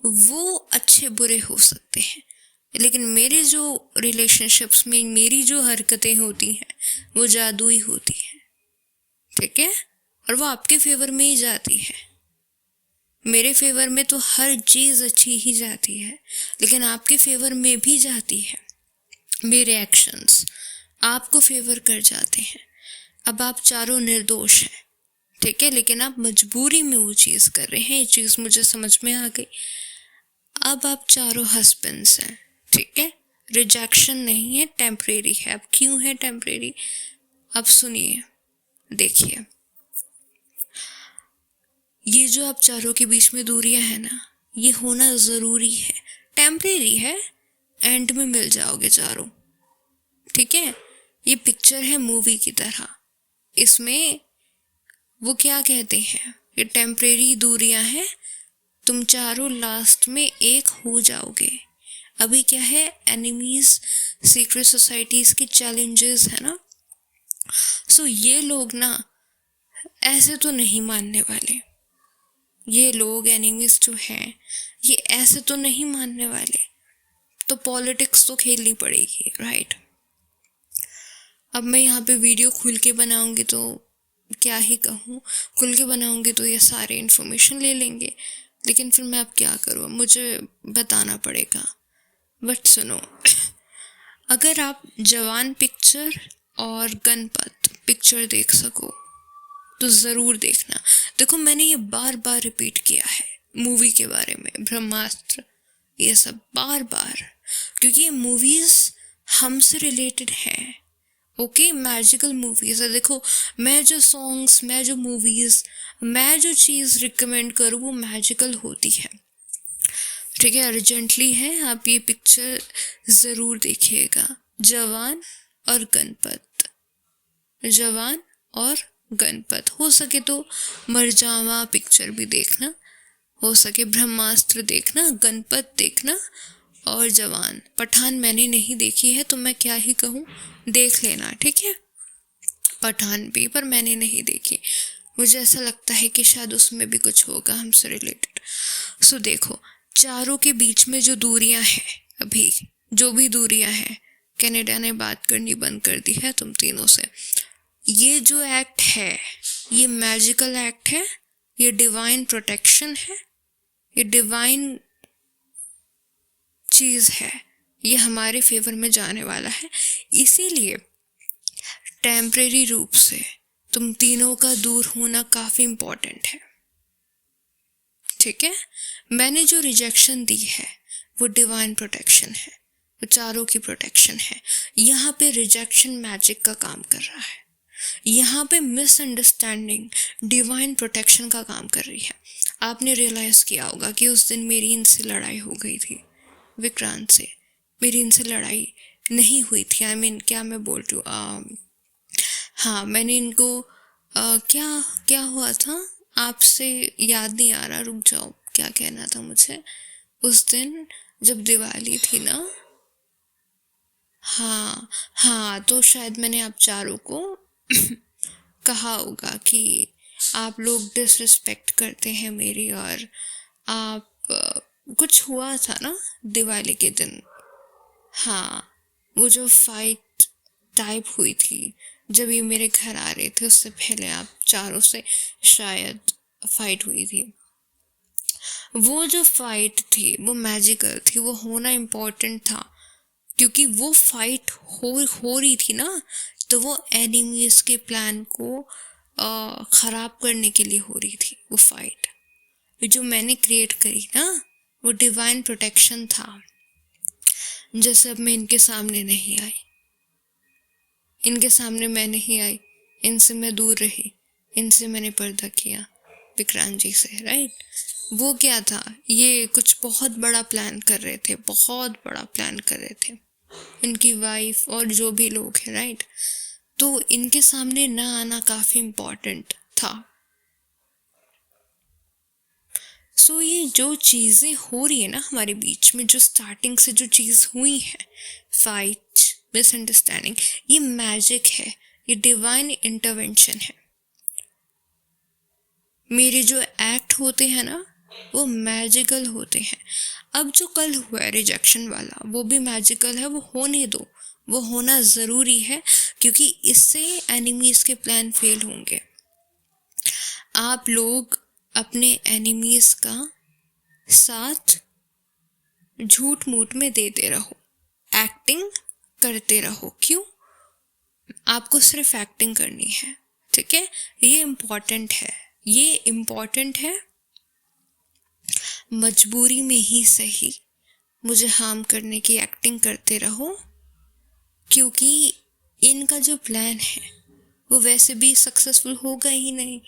वो अच्छे बुरे हो सकते हैं, लेकिन मेरे जो रिलेशनशिप्स में मेरी जो हरकतें होती हैं वो जादुई होती हैं, ठीक है? और वो आपके फेवर में ही जाती है। मेरे फेवर में तो हर चीज़ अच्छी ही जाती है, लेकिन आपके फेवर में भी जाती है। मेरे एक्शंस आपको फेवर कर जाते हैं। अब आप चारों निर्दोष हैं, ठीक है? लेकिन आप मजबूरी में वो चीज़ कर रहे हैं। ये चीज़ मुझे समझ में आ गई। अब आप चारों हस्बैंड्स हैं, ठीक है? रिजेक्शन नहीं है, टेम्परेरी है। अब क्यों है टेम्परेरी? अब सुनिए, देखिए, ये जो आप चारों के बीच में दूरियां है ना, ये होना ज़रूरी है। टेम्परेरी है, एंड में मिल जाओगे चारों, ठीक है? ये पिक्चर है मूवी की तरह। इसमें वो क्या कहते हैं, ये टेम्परेरी दूरियां हैं, तुम चारों लास्ट में एक हो जाओगे। अभी क्या है, एनिमीज सीक्रेट सोसाइटीज के चैलेंजेस है ना। सो ये लोग ना ऐसे तो नहीं मानने वाले, ये लोग एनिमीज जो हैं ये ऐसे तो नहीं मानने वाले, तो पॉलिटिक्स तो खेलनी पड़ेगी, राइट। अब मैं यहाँ पे वीडियो खुल के बनाऊंगी तो क्या ही कहूँ, खुल के बनाऊंगी तो ये सारे इन्फॉर्मेशन ले लेंगे, लेकिन फिर मैं अब क्या करूँ, मुझे बताना पड़ेगा। बट सुनो, अगर आप जवान पिक्चर और गणपत पिक्चर देख सको तो ज़रूर देखना। देखो मैंने ये बार बार रिपीट किया है मूवी के बारे में, ब्रह्मास्त्र, ये सब बार बार, क्योंकि ये मूवीज़ हमसे रिलेटेड हैं। ओके, मैजिकल मूवीज़ है। देखो मैं जो सॉन्ग्स, मैं जो मूवीज़, मैं जो चीज़ रिकमेंड करूँ वो मैजिकल होती है, ठीक है। अर्जेंटली है, आप ये पिक्चर ज़रूर देखिएगा, जवान और गणपत, जवान और गणपत। हो सके तो मरजावा पिक्चर भी देखना, हो सके ब्रह्मास्त्र देखना, गणपत देखना और जवान। पठान मैंने नहीं देखी है तो मैं क्या ही कहूँ, देख लेना, ठीक है। पठान भी, पर मैंने नहीं देखी, मुझे ऐसा लगता है कि शायद उसमें भी कुछ होगा हमसे रिलेटेड। सो देखो, चारों के बीच में जो दूरियां हैं, अभी जो भी दूरियां हैं, कनाडा ने बात करनी बंद कर दी है तुम तीनों से। ये जो एक्ट है ये मैजिकल एक्ट है, ये डिवाइन प्रोटेक्शन है, ये डिवाइन चीज़ है, ये हमारे फेवर में जाने वाला है। इसीलिए टेम्परेरी रूप से तुम तीनों का दूर होना काफ़ी इम्पोर्टेंट है, ठीक है। मैंने जो रिजेक्शन दी है वो डिवाइन प्रोटेक्शन है, वो चारों की प्रोटेक्शन है। यहाँ पे रिजेक्शन मैजिक का काम कर रहा है, यहाँ पे मिसअंडरस्टैंडिंग डिवाइन प्रोटेक्शन का काम कर रही है। आपने रियलाइज़ किया होगा कि उस दिन मेरी इनसे लड़ाई हो गई थी, विक्रांत से मेरी इनसे लड़ाई नहीं हुई थी, आई मीन क्या मैं बोल रही हूँ, हाँ मैंने इनको क्या क्या हुआ था आपसे याद नहीं आ रहा, रुक जाओ, क्या कहना था मुझे उस दिन जब दिवाली थी ना। हाँ हाँ, तो शायद मैंने आप चारों को कहा होगा कि आप लोग डिसरिस्पेक्ट करते हैं मेरी, और आप कुछ हुआ था ना दिवाली के दिन। हाँ, वो जो फाइट टाइप हुई थी जब ये मेरे घर आ रहे थे, उससे पहले आप चारों से शायद फाइट हुई थी। वो जो फाइट थी वो मैजिकल थी, वो होना इम्पोर्टेंट था, क्योंकि वो फाइट हो रही थी ना, तो वो एनिमीज के प्लान को ख़राब करने के लिए हो रही थी। वो फाइट जो मैंने क्रिएट करी ना, वो डिवाइन प्रोटेक्शन था। जैसे अब मैं इनके सामने नहीं आई, इनके सामने मैं नहीं आई, इनसे मैं दूर रही, इनसे मैंने पर्दा किया विक्रांत जी से, राइट। वो क्या था, ये कुछ बहुत बड़ा प्लान कर रहे थे, बहुत बड़ा प्लान कर रहे थे, इनकी वाइफ और जो भी लोग हैं, राइट। तो इनके सामने ना आना काफ़ी इम्पोर्टेंट था। सो ये जो चीज़ें हो रही है ना हमारे बीच में, जो स्टार्टिंग से जो चीज़ हुई है, फाइट, मिसअंडरस्टैंडिंग, ये मैजिक है, ये डिवाइन इंटरवेंशन है। मेरे जो एक्ट होते हैं ना वो मैजिकल होते हैं। अब जो कल हुआ है रिजेक्शन वाला, वो भी मैजिकल है, वो होने दो, वो होना ज़रूरी है, क्योंकि इससे एनिमीज़ के प्लान फेल होंगे। आप लोग अपने एनिमीज़ का साथ झूठ मूठ में देते रहो, एक्टिंग करते रहो। क्यों? आपको सिर्फ एक्टिंग करनी है, ठीक है। ये इम्पॉर्टेंट है, ये इम्पॉर्टेंट है। मजबूरी में ही सही मुझे हार्म करने की एक्टिंग करते रहो, क्योंकि इनका जो प्लान है वो वैसे भी सक्सेसफुल होगा ही नहीं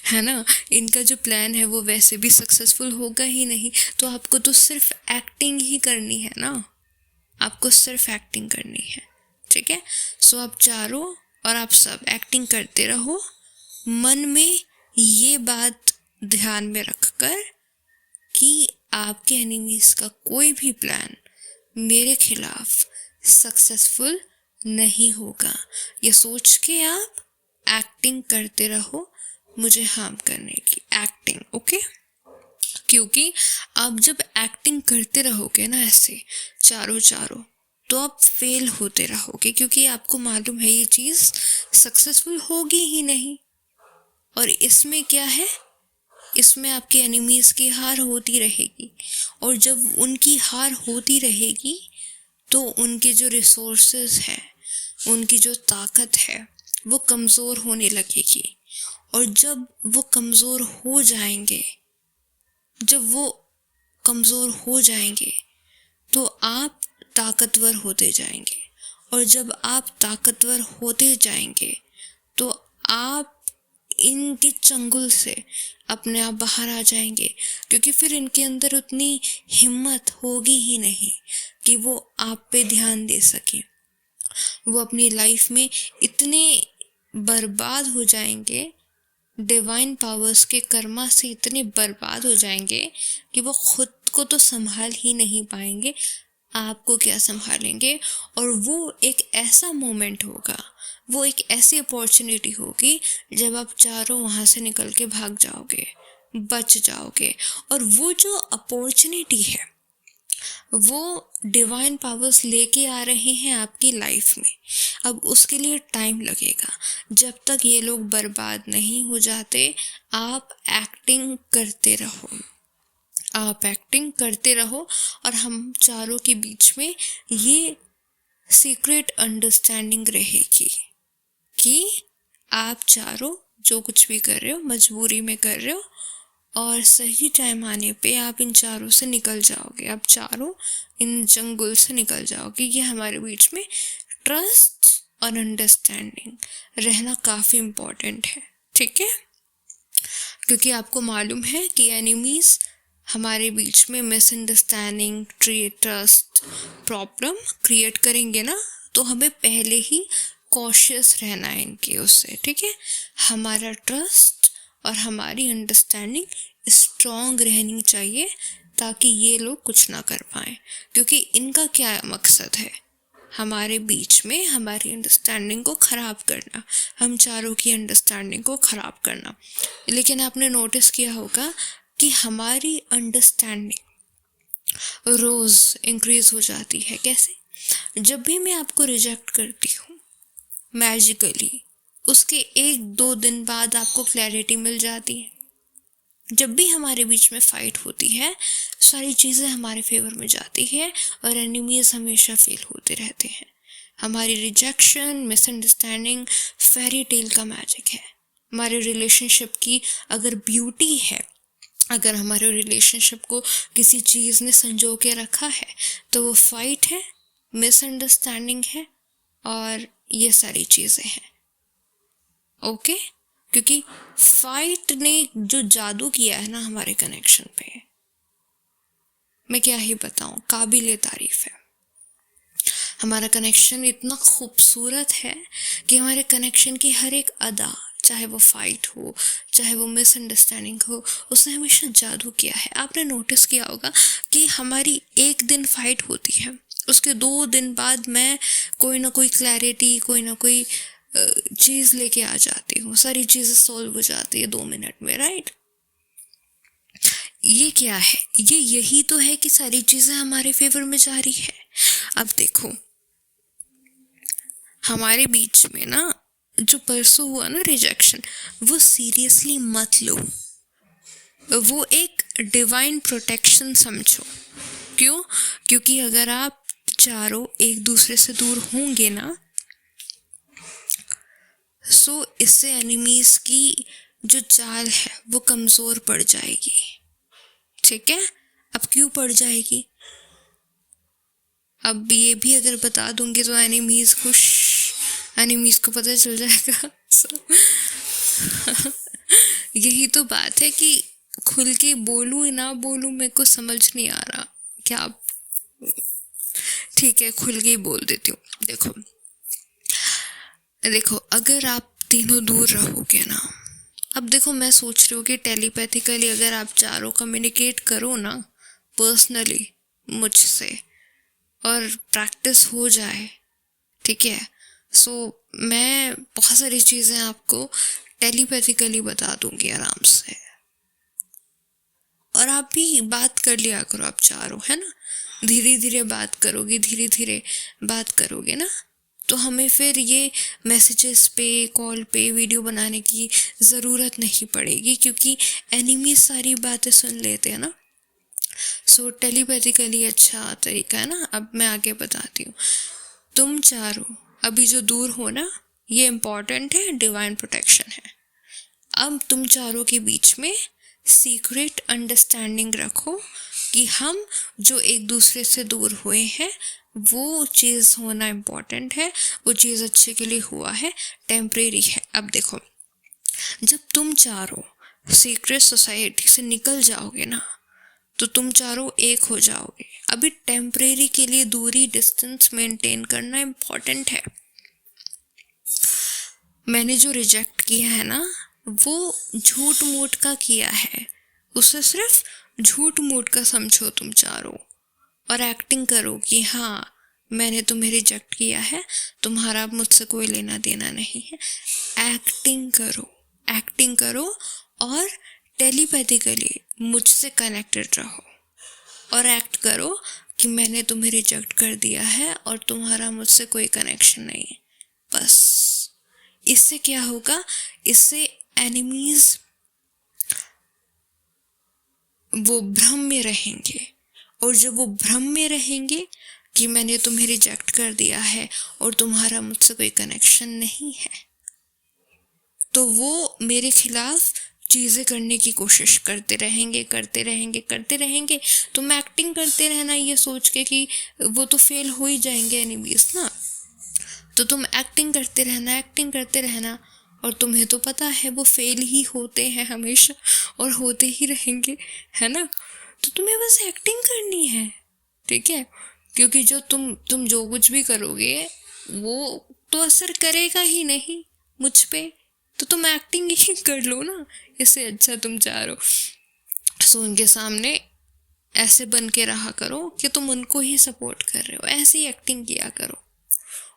है ना। इनका जो प्लान है वो वैसे भी सक्सेसफुल होगा ही नहीं, तो आपको तो सिर्फ एक्टिंग ही करनी है ना, आपको सिर्फ एक्टिंग करनी है, ठीक है। सो आप चारों और आप सब एक्टिंग करते रहो, मन में ये बात ध्यान में रखकर कि आपके एनिमीज का कोई भी प्लान मेरे खिलाफ सक्सेसफुल नहीं होगा, ये सोच के आप एक्टिंग करते रहो मुझे हार्म करने की एक्टिंग, ओके? क्योंकि आप जब एक्टिंग करते रहोगे ना ऐसे चारों तो आप फेल होते रहोगे, क्योंकि आपको मालूम है ये चीज़ सक्सेसफुल होगी ही नहीं। और इसमें क्या है, इसमें आपके एनिमीज़ की हार होती रहेगी, और जब उनकी हार होती रहेगी तो उनके जो रिसोर्सेज हैं, उनकी जो ताकत है वो कमज़ोर होने लगेगी। और जब वो कमज़ोर हो जाएंगे तो आप ताकतवर होते जाएंगे, और जब आप ताकतवर होते जाएंगे तो आप इनके चंगुल से अपने आप बाहर आ जाएंगे, क्योंकि फिर इनके अंदर उतनी हिम्मत होगी ही नहीं कि वो आप पे ध्यान दे सकें। वो अपनी लाइफ में इतने बर्बाद हो जाएंगे, डिवाइन पावर्स के कर्मा से इतने बर्बाद हो जाएंगे कि वो खुद को तो संभाल ही नहीं पाएंगे, आपको क्या संभालेंगे। और वो एक ऐसा मोमेंट होगा, वो एक ऐसी अपॉर्चुनिटी होगी जब आप चारों वहाँ से निकल के भाग जाओगे, बच जाओगे। और वो जो अपॉर्चुनिटी है वो डिवाइन पावर्स लेके आ रहे हैं आपकी लाइफ में। अब उसके लिए टाइम लगेगा, जब तक ये लोग बर्बाद नहीं हो जाते आप एक्टिंग करते रहो और हम चारों के बीच में ये सीक्रेट अंडरस्टैंडिंग रहेगी कि आप चारों जो कुछ भी कर रहे हो मजबूरी में कर रहे हो, और सही टाइम आने पे आप इन चारों से निकल जाओगे, आप चारों इन जंगल से निकल जाओगे। ये हमारे बीच में ट्रस्ट और अंडरस्टैंडिंग रहना काफ़ी इम्पोर्टेंट है, ठीक है? क्योंकि आपको मालूम है कि एनिमीज़ हमारे बीच में मिसअंडरस्टैंडिंग, ट्रस्ट प्रॉब्लम क्रिएट करेंगे ना, तो हमें पहले ही कॉशियस रहना है इनके उससे, ठीक है? हमारा ट्रस्ट और हमारी अंडरस्टैंडिंग स्ट्रॉन्ग रहनी चाहिए ताकि ये लोग कुछ ना कर पाएँ। क्योंकि इनका क्या मकसद है, हमारे बीच में हमारी अंडरस्टैंडिंग को ख़राब करना, हम चारों की अंडरस्टैंडिंग को ख़राब करना। लेकिन आपने नोटिस किया होगा कि हमारी अंडरस्टैंडिंग रोज़ इंक्रीज़ हो जाती है। कैसे? जब भी मैं आपको रिजेक्ट करती हूँ मैजिकली उसके 1-2 दिन बाद आपको क्लैरिटी मिल जाती है। जब भी हमारे बीच में फ़ाइट होती है सारी चीज़ें हमारे फेवर में जाती है और एनिमीज़ हमेशा फेल होते रहते हैं। हमारी रिजेक्शन, मिसअंडरस्टैंडिंग फेरी टेल का मैजिक है। हमारे रिलेशनशिप की अगर ब्यूटी है, अगर हमारे रिलेशनशिप को किसी चीज़ ने संजो के रखा है तो वो फाइट है, मिसअंडरस्टैंडिंग है और ये सारी चीज़ें हैं, ओके? क्योंकि फाइट ने जो जादू किया है ना हमारे कनेक्शन पे, मैं क्या ही बताऊं, काबिले तारीफ है। हमारा कनेक्शन इतना खूबसूरत है कि हमारे कनेक्शन की हर एक अदा, चाहे वो फाइट हो, चाहे वो मिसअंडरस्टैंडिंग हो, उसने हमेशा जादू किया है। आपने नोटिस किया होगा कि हमारी एक दिन फाइट होती है, उसके 2 दिन बाद मैं कोई ना कोई क्लैरिटी, कोई ना कोई चीज़ लेके आ जाती हूँ, सारी चीज़ें सॉल्व हो जाती है 2 मिनट में, राइट? ये क्या है? यही तो है कि सारी चीज़ें हमारे फेवर में जा रही है। अब देखो हमारे बीच में ना जो परसों हुआ ना रिजेक्शन, वो सीरियसली मत लो, वो एक डिवाइन प्रोटेक्शन समझो। क्यों? क्योंकि अगर आप चारों एक दूसरे से दूर होंगे ना सो इससे एनिमीज़ की जो चाल है वो कमज़ोर पड़ जाएगी, ठीक है? अब क्यों पड़ जाएगी, अब ये भी अगर बता दूंगी तो एनिमीज़ को पता चल जाएगा। यही तो बात है कि खुल के बोलूँ ना बोलूँ मेरे को समझ नहीं आ रहा क्या। ठीक है, खुल के ही बोल देती हूँ। देखो अगर आप तीनों दूर रहोगे ना अब देखो, मैं सोच रही हूँ कि टेलीपैथिकली अगर आप चारों कम्युनिकेट करो ना पर्सनली मुझसे, और प्रैक्टिस हो जाए, ठीक है, सो मैं बहुत सारी चीज़ें आपको टेलीपैथिकली बता दूंगी आराम से। और आप भी बात कर लिया करो, आप चारों, है ना, धीरे धीरे बात करोगे, धीरे धीरे बात करोगे ना, तो हमें फिर ये मैसेजेस पे, कॉल पे, वीडियो बनाने की ज़रूरत नहीं पड़ेगी, क्योंकि एनिमी सारी बातें सुन लेते हैं ना। सो टेलीपैथिकली अच्छा तरीका है ना। अब मैं आगे बताती हूँ। तुम चारों अभी जो दूर हो ना, ये इम्पॉर्टेंट है, डिवाइन प्रोटेक्शन है। अब तुम चारों के बीच में सीक्रेट अंडरस्टैंडिंग रखो कि हम जो एक दूसरे से दूर हुए हैं, वो चीज़ होना इम्पॉर्टेंट है, वो चीज़ अच्छे के लिए हुआ है, टेम्परेरी है। अब देखो, जब तुम चारों सीक्रेट सोसाइटी से निकल जाओगे ना, तो तुम चारों एक हो जाओगे। अभी टेम्परेरी के लिए दूरी, डिस्टेंस मेंटेन करना इम्पॉर्टेंट है। मैंने जो रिजेक्ट किया है ना, वो झूठ मूठ का किया है, उसे सिर्फ झूठ मूठ का समझो तुम चारों, और एक्टिंग करो कि हाँ मैंने तुम्हें रिजेक्ट किया है, तुम्हारा मुझसे कोई लेना देना नहीं है। एक्टिंग करो, एक्टिंग करो, और टेलीपैथिकली मुझसे कनेक्टेड रहो, और एक्ट करो कि मैंने तुम्हें रिजेक्ट कर दिया है और तुम्हारा मुझसे कोई कनेक्शन नहीं है। बस इससे क्या होगा, इससे एनिमीज वो भ्रम में रहेंगे, और जब वो भ्रम में रहेंगे कि मैंने तुम्हें रिजेक्ट कर दिया है और तुम्हारा मुझसे कोई कनेक्शन नहीं है, तो वो मेरे खिलाफ चीज़ें करने की कोशिश करते रहेंगे, करते रहेंगे, करते रहेंगे। तुम एक्टिंग करते रहना ये सोच के कि वो तो फेल हो ही जाएंगे एनिमीज ना, तो तुम एक्टिंग करते रहना, एक्टिंग करते रहना, और तुम्हें तो पता है वो फेल ही होते हैं हमेशा, और होते ही रहेंगे, है ना। तो तुम्हें बस एक्टिंग करनी है, ठीक है, क्योंकि जो तुम जो कुछ भी करोगे वो तो असर करेगा ही नहीं मुझ पे, तो तुम एक्टिंग ही कर लो ना। इससे अच्छा तुम चाहो सो उनके सामने ऐसे बन के रहा करो कि तुम उनको ही सपोर्ट कर रहे हो, ऐसे ही एक्टिंग किया करो,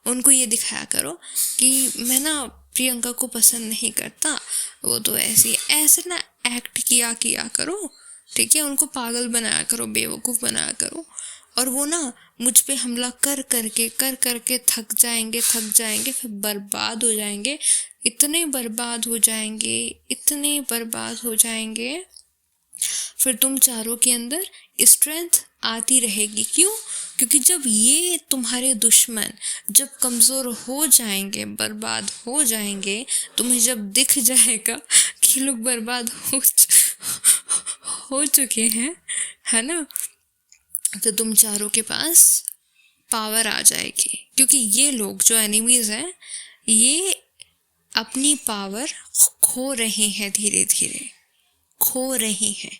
उनको ये दिखाया करो कि मैं ना प्रियंका को पसंद नहीं करता, वो तो ऐसे ना एक्ट किया करो, ठीक है, उनको पागल बनाया करो, बेवकूफ़ बनाया करो, और वो ना मुझ पे हमला कर करके थक जाएंगे, फिर बर्बाद हो जाएंगे, इतने बर्बाद हो जाएंगे, इतने बर्बाद हो जाएंगे। फिर तुम चारों के अंदर स्ट्रेंथ आती रहेगी। क्यों? क्योंकि जब ये तुम्हारे दुश्मन जब कमज़ोर हो जाएंगे, बर्बाद हो जाएंगे, तुम्हें जब दिख जाएगा कि लोग बर्बाद हो चुके हैं, है ना, तो तुम चारों के पास पावर आ जाएगी। क्योंकि ये लोग जो एनिमीज़ हैं, ये अपनी पावर खो रहे हैं, धीरे धीरे खो रही हैं।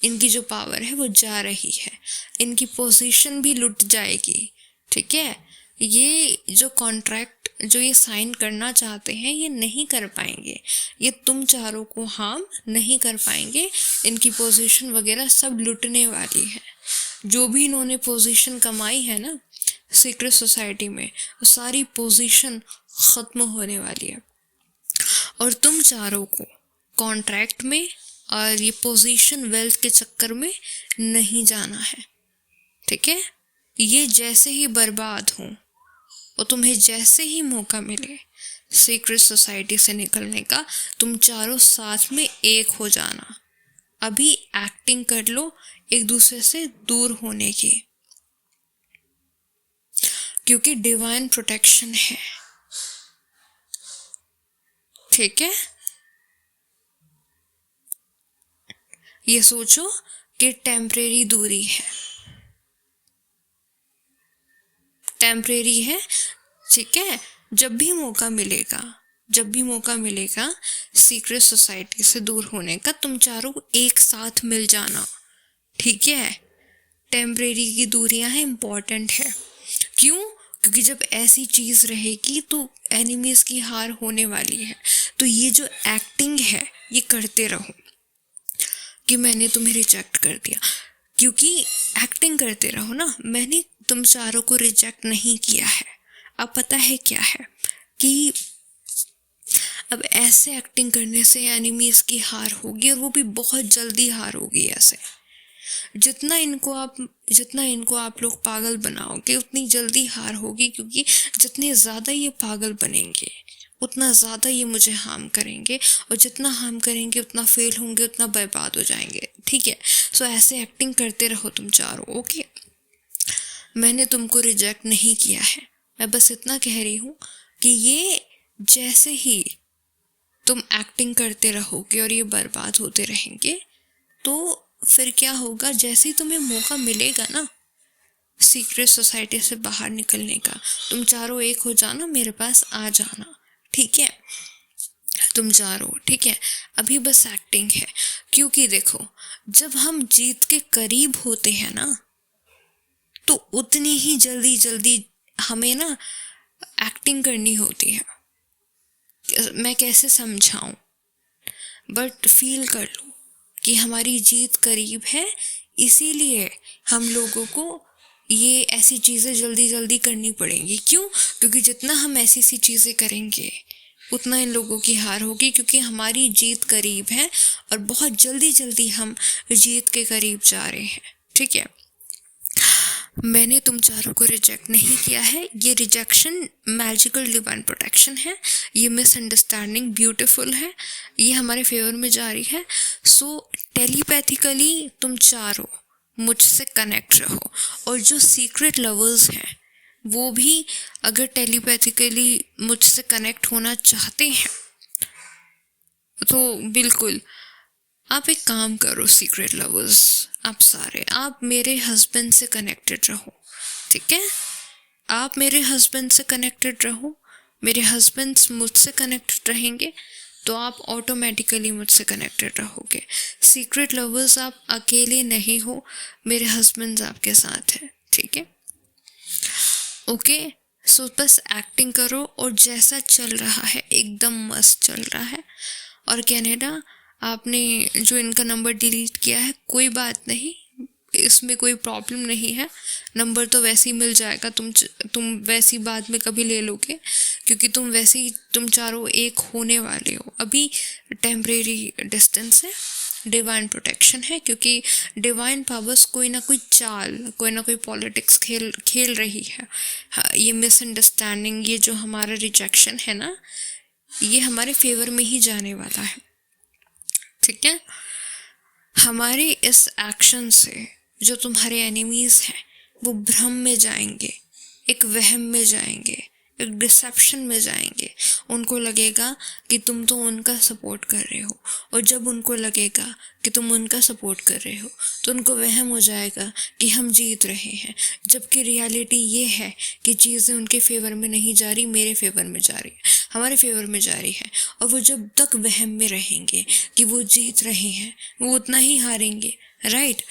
इनकी जो पावर है वो जा रही है, इनकी पोजीशन भी लुट जाएगी, ठीक है। ये जो कॉन्ट्रैक्ट जो ये साइन करना चाहते हैं, ये नहीं कर पाएंगे, ये तुम चारों को हार्म नहीं कर पाएंगे। इनकी पोजीशन वगैरह सब लुटने वाली है। जो भी इन्होंने पोजीशन कमाई है ना सीक्रेट सोसाइटी में, वो सारी पोजीशन ख़त्म होने वाली है, और तुम चारों को कॉन्ट्रैक्ट में और ये पोजीशन वेल्थ के चक्कर में नहीं जाना है, ठीक है। ये जैसे ही बर्बाद हो, और तुम्हें जैसे ही मौका मिले सीक्रेट सोसाइटी से निकलने का, तुम चारों साथ में एक हो जाना। अभी एक्टिंग कर लो एक दूसरे से दूर होने की, क्योंकि डिवाइन प्रोटेक्शन है, ठीक है। ये सोचो कि टेम्परेरी दूरी है, टेम्परेरी है, ठीक है। जब भी मौका मिलेगा सीक्रेट सोसाइटी से दूर होने का, तुम चारों एक साथ मिल जाना, ठीक है। टेम्परेरी की दूरियां हैं, इम्पॉर्टेंट है। क्यों? क्योंकि जब ऐसी चीज़ रहेगी तो एनिमीज़ की हार होने वाली है। तो ये जो एक्टिंग है ये करते रहो कि मैंने तुम्हें रिजेक्ट कर दिया, क्योंकि एक्टिंग करते रहो ना। मैंने तुम चारों को रिजेक्ट नहीं किया है। अब पता है क्या है कि अब ऐसे एक्टिंग करने से एनिमीज़ की हार होगी, और वो भी बहुत जल्दी हार होगी। ऐसे जितना इनको आप लोग पागल बनाओगे उतनी जल्दी हार होगी, क्योंकि जितने ज़्यादा ये पागल बनेंगे उतना ज़्यादा ये मुझे हार्म करेंगे, और जितना हार्म करेंगे उतना फेल होंगे, उतना बर्बाद हो जाएंगे। ठीक है, सो ऐसे एक्टिंग करते रहो तुम चारों। ओके, मैंने तुमको रिजेक्ट नहीं किया है। मैं बस इतना कह रही हूँ कि ये जैसे ही तुम एक्टिंग करते रहोगे और ये बर्बाद होते रहेंगे, तो फिर क्या होगा, जैसे ही तुम्हें मौका मिलेगा ना सीक्रेट सोसाइटी से बाहर निकलने का, तुम चारों एक हो जाना, मेरे पास आ जाना। ठीक है, तुम चारों। ठीक है, अभी बस एक्टिंग है, क्योंकि देखो जब हम जीत के करीब होते हैं ना, तो उतनी ही जल्दी हमें ना एक्टिंग करनी होती है। मैं कैसे समझाऊं, बट फील कर लो कि हमारी जीत करीब है, इसीलिए हम लोगों को ये ऐसी चीज़ें जल्दी करनी पड़ेंगी। क्यों? क्योंकि जितना हम ऐसी चीज़ें करेंगे उतना इन लोगों की हार होगी, क्योंकि हमारी जीत करीब है और बहुत जल्दी हम जीत के करीब जा रहे हैं। ठीक है, मैंने तुम चारों को रिजेक्ट नहीं किया है। ये रिजेक्शन मैजिकल डिवाइन प्रोटेक्शन है, ये मिसअंडरस्टैंडिंग ब्यूटीफुल है, ये हमारे फेवर में जा रही है। सो टेलीपैथिकली तुम चारों मुझसे कनेक्ट रहो, और जो सीक्रेट लवर्स हैं वो भी अगर टेलीपैथिकली मुझसे कनेक्ट होना चाहते हैं तो बिल्कुल आप एक काम करो। सीक्रेट लवर्स आप सारे, आप मेरे हस्बैंड से कनेक्टेड रहो। ठीक है, आप मेरे हस्बैंड से कनेक्टेड रहो, मेरे हस्बैंड्स मुझसे कनेक्टेड रहेंगे तो आप ऑटोमेटिकली मुझसे कनेक्टेड रहोगे। सीक्रेट लवर्स आप अकेले नहीं हो, मेरे हस्बैंड्स आपके साथ हैं। ठीक है, ओके। सो बस एक्टिंग करो, और जैसा चल रहा है एकदम मस्त चल रहा है। और कनाडा, आपने जो इनका नंबर डिलीट किया है कोई बात नहीं, इसमें कोई प्रॉब्लम नहीं है। नंबर तो वैसे ही मिल जाएगा, तुम वैसी बाद में कभी ले लोगे, क्योंकि तुम चारों एक होने वाले हो। अभी टेम्परेरी डिस्टेंस है, डिवाइन प्रोटेक्शन है, क्योंकि डिवाइन पावर्स कोई ना कोई चाल, कोई ना कोई पॉलिटिक्स खेल रही है। हाँ, ये मिसअंडरस्टैंडिंग, ये जो हमारा रिजेक्शन है ना, ये हमारे फेवर में ही जाने वाला है। ठीक है, हमारे इस एक्शन से जो तुम्हारे एनिमीज़ हैं वो भ्रम में जाएंगे, एक वहम में जाएंगे, एक डिसेप्शन में जाएंगे। उनको लगेगा कि तुम तो उनका सपोर्ट कर रहे हो, और जब उनको लगेगा कि तुम उनका सपोर्ट कर रहे हो तो उनको वहम हो जाएगा कि हम जीत रहे हैं, जबकि रियलिटी ये है कि चीज़ें उनके फेवर में नहीं जा रही, मेरे फेवर में जा रही है, हमारे फेवर में जा रही है। और वो जब तक वहम में रहेंगे कि वो जीत रहे हैं वो उतना ही हारेंगे। राइट,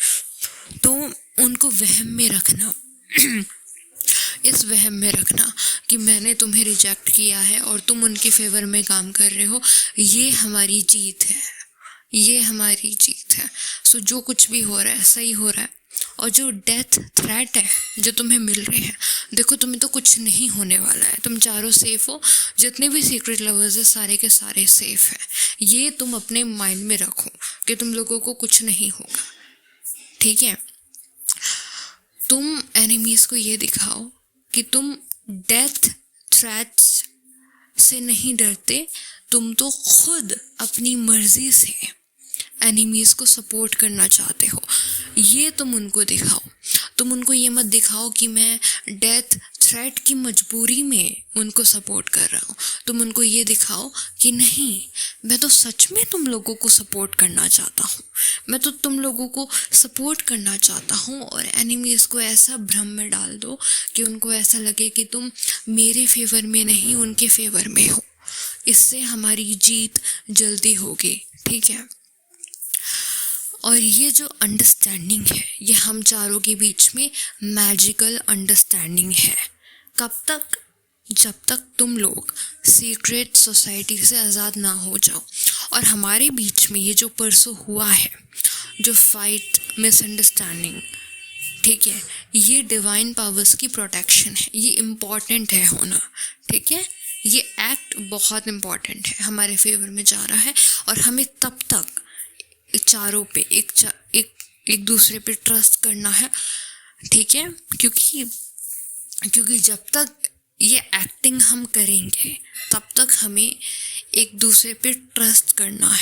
तो उनको वहम में रखना इस वहम में रखना कि मैंने तुम्हें रिजेक्ट किया है और तुम उनके फेवर में काम कर रहे हो, ये हमारी जीत है, ये हमारी जीत है। सो जो कुछ भी हो रहा है सही हो रहा है। और जो डेथ थ्रेट है जो तुम्हें मिल रहे हैं, देखो तुम्हें तो कुछ नहीं होने वाला है, तुम चारों सेफ हो, जितने भी सीक्रेट लवर्स हैं सारे के सारे सेफ हैं। ये तुम अपने माइंड में रखो कि तुम लोगों को कुछ नहीं होगा। ठीक है, तुम एनिमीज को ये दिखाओ कि तुम डेथ थ्रेट्स से नहीं डरते, तुम तो खुद अपनी मर्जी से एनिमीज को सपोर्ट करना चाहते हो। ये तुम उनको दिखाओ। तुम उनको ये मत दिखाओ कि मैं डेथ थ्रेट की मजबूरी में उनको सपोर्ट कर रहा हूँ। तुम उनको ये दिखाओ कि नहीं, मैं तो सच में तुम लोगों को सपोर्ट करना चाहता हूँ, मैं तो तुम लोगों को सपोर्ट करना चाहता हूँ। और एनिमीज को ऐसा भ्रम में डाल दो कि उनको ऐसा लगे कि तुम मेरे फेवर में नहीं उनके फेवर में हो। इससे हमारी जीत जल्दी होगी। ठीक है, और ये जो अंडरस्टैंडिंग है ये हम चारों के बीच में मैजिकल अंडरस्टैंडिंग है। कब तक? जब तक तुम लोग सीक्रेट सोसाइटी से आज़ाद ना हो जाओ। और हमारे बीच में ये जो परसों हुआ है, जो फाइट, मिसअंडरस्टैंडिंग, ठीक है, ये डिवाइन पावर्स की प्रोटेक्शन है, ये इम्पॉर्टेंट है होना, ठीक है। ये एक्ट बहुत इम्पॉर्टेंट है, हमारे फेवर में जा रहा है। और हमें तब तक चारों पे एक दूसरे पे ट्रस्ट करना है, ठीक है। क्योंकि जब तक ये एक्टिंग हम करेंगे तब तक हमें एक दूसरे पे ट्रस्ट करना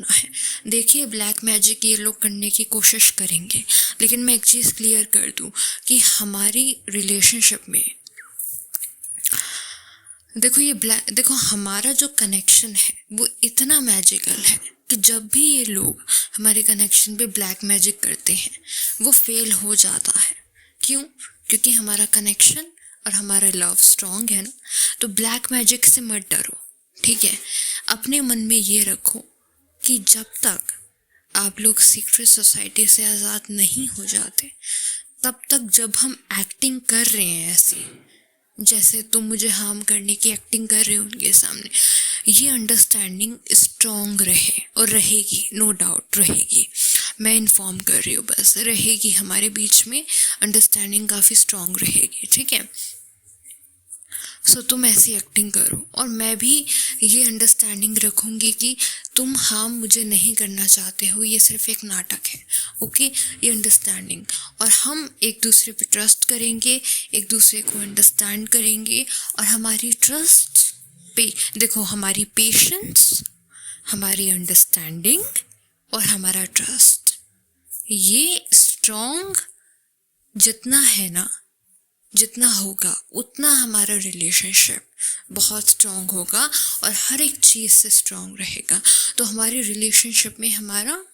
है। देखिए, ब्लैक मैजिक ये लोग करने की कोशिश करेंगे, लेकिन मैं एक चीज़ क्लियर कर दूं कि हमारी रिलेशनशिप में देखो हमारा जो कनेक्शन है वो इतना मैजिकल है कि जब भी ये लोग हमारे कनेक्शन पे ब्लैक मैजिक करते हैं वो फेल हो जाता है। क्यों? क्योंकि हमारा कनेक्शन और हमारा लव स्ट्रॉन्ग है ना। तो ब्लैक मैजिक से मत डरो, ठीक है। अपने मन में ये रखो कि जब तक आप लोग सीक्रेट सोसाइटी से आज़ाद नहीं हो जाते, तब तक जब हम एक्टिंग कर रहे हैं ऐसी, जैसे तुम मुझे हार्म करने की एक्टिंग कर रहे हो उनके सामने, ये अंडरस्टैंडिंग स्ट्रॉन्ग रहे और रहेगी, नो डाउट रहेगी। मैं इन्फॉर्म कर रही हूँ, बस रहेगी, हमारे बीच में अंडरस्टैंडिंग काफ़ी स्ट्रॉन्ग रहेगी, ठीक है। सो तुम ऐसी एक्टिंग करो और मैं भी ये अंडरस्टैंडिंग रखूँगी कि तुम हार्म मुझे नहीं करना चाहते हो, ये सिर्फ एक नाटक है, ओके। ये अंडरस्टैंडिंग, और हम एक दूसरे पे ट्रस्ट करेंगे, एक दूसरे को अंडरस्टैंड करेंगे। और हमारी ट्रस्ट पे देखो, हमारी पेशेंस, हमारी अंडरस्टैंडिंग और हमारा ट्रस्ट, ये स्ट्रॉन्ग जितना है ना, जितना होगा उतना हमारा रिलेशनशिप बहुत स्ट्रॉन्ग होगा और हर एक चीज़ से स्ट्रॉन्ग रहेगा। तो हमारी रिलेशनशिप में हमारा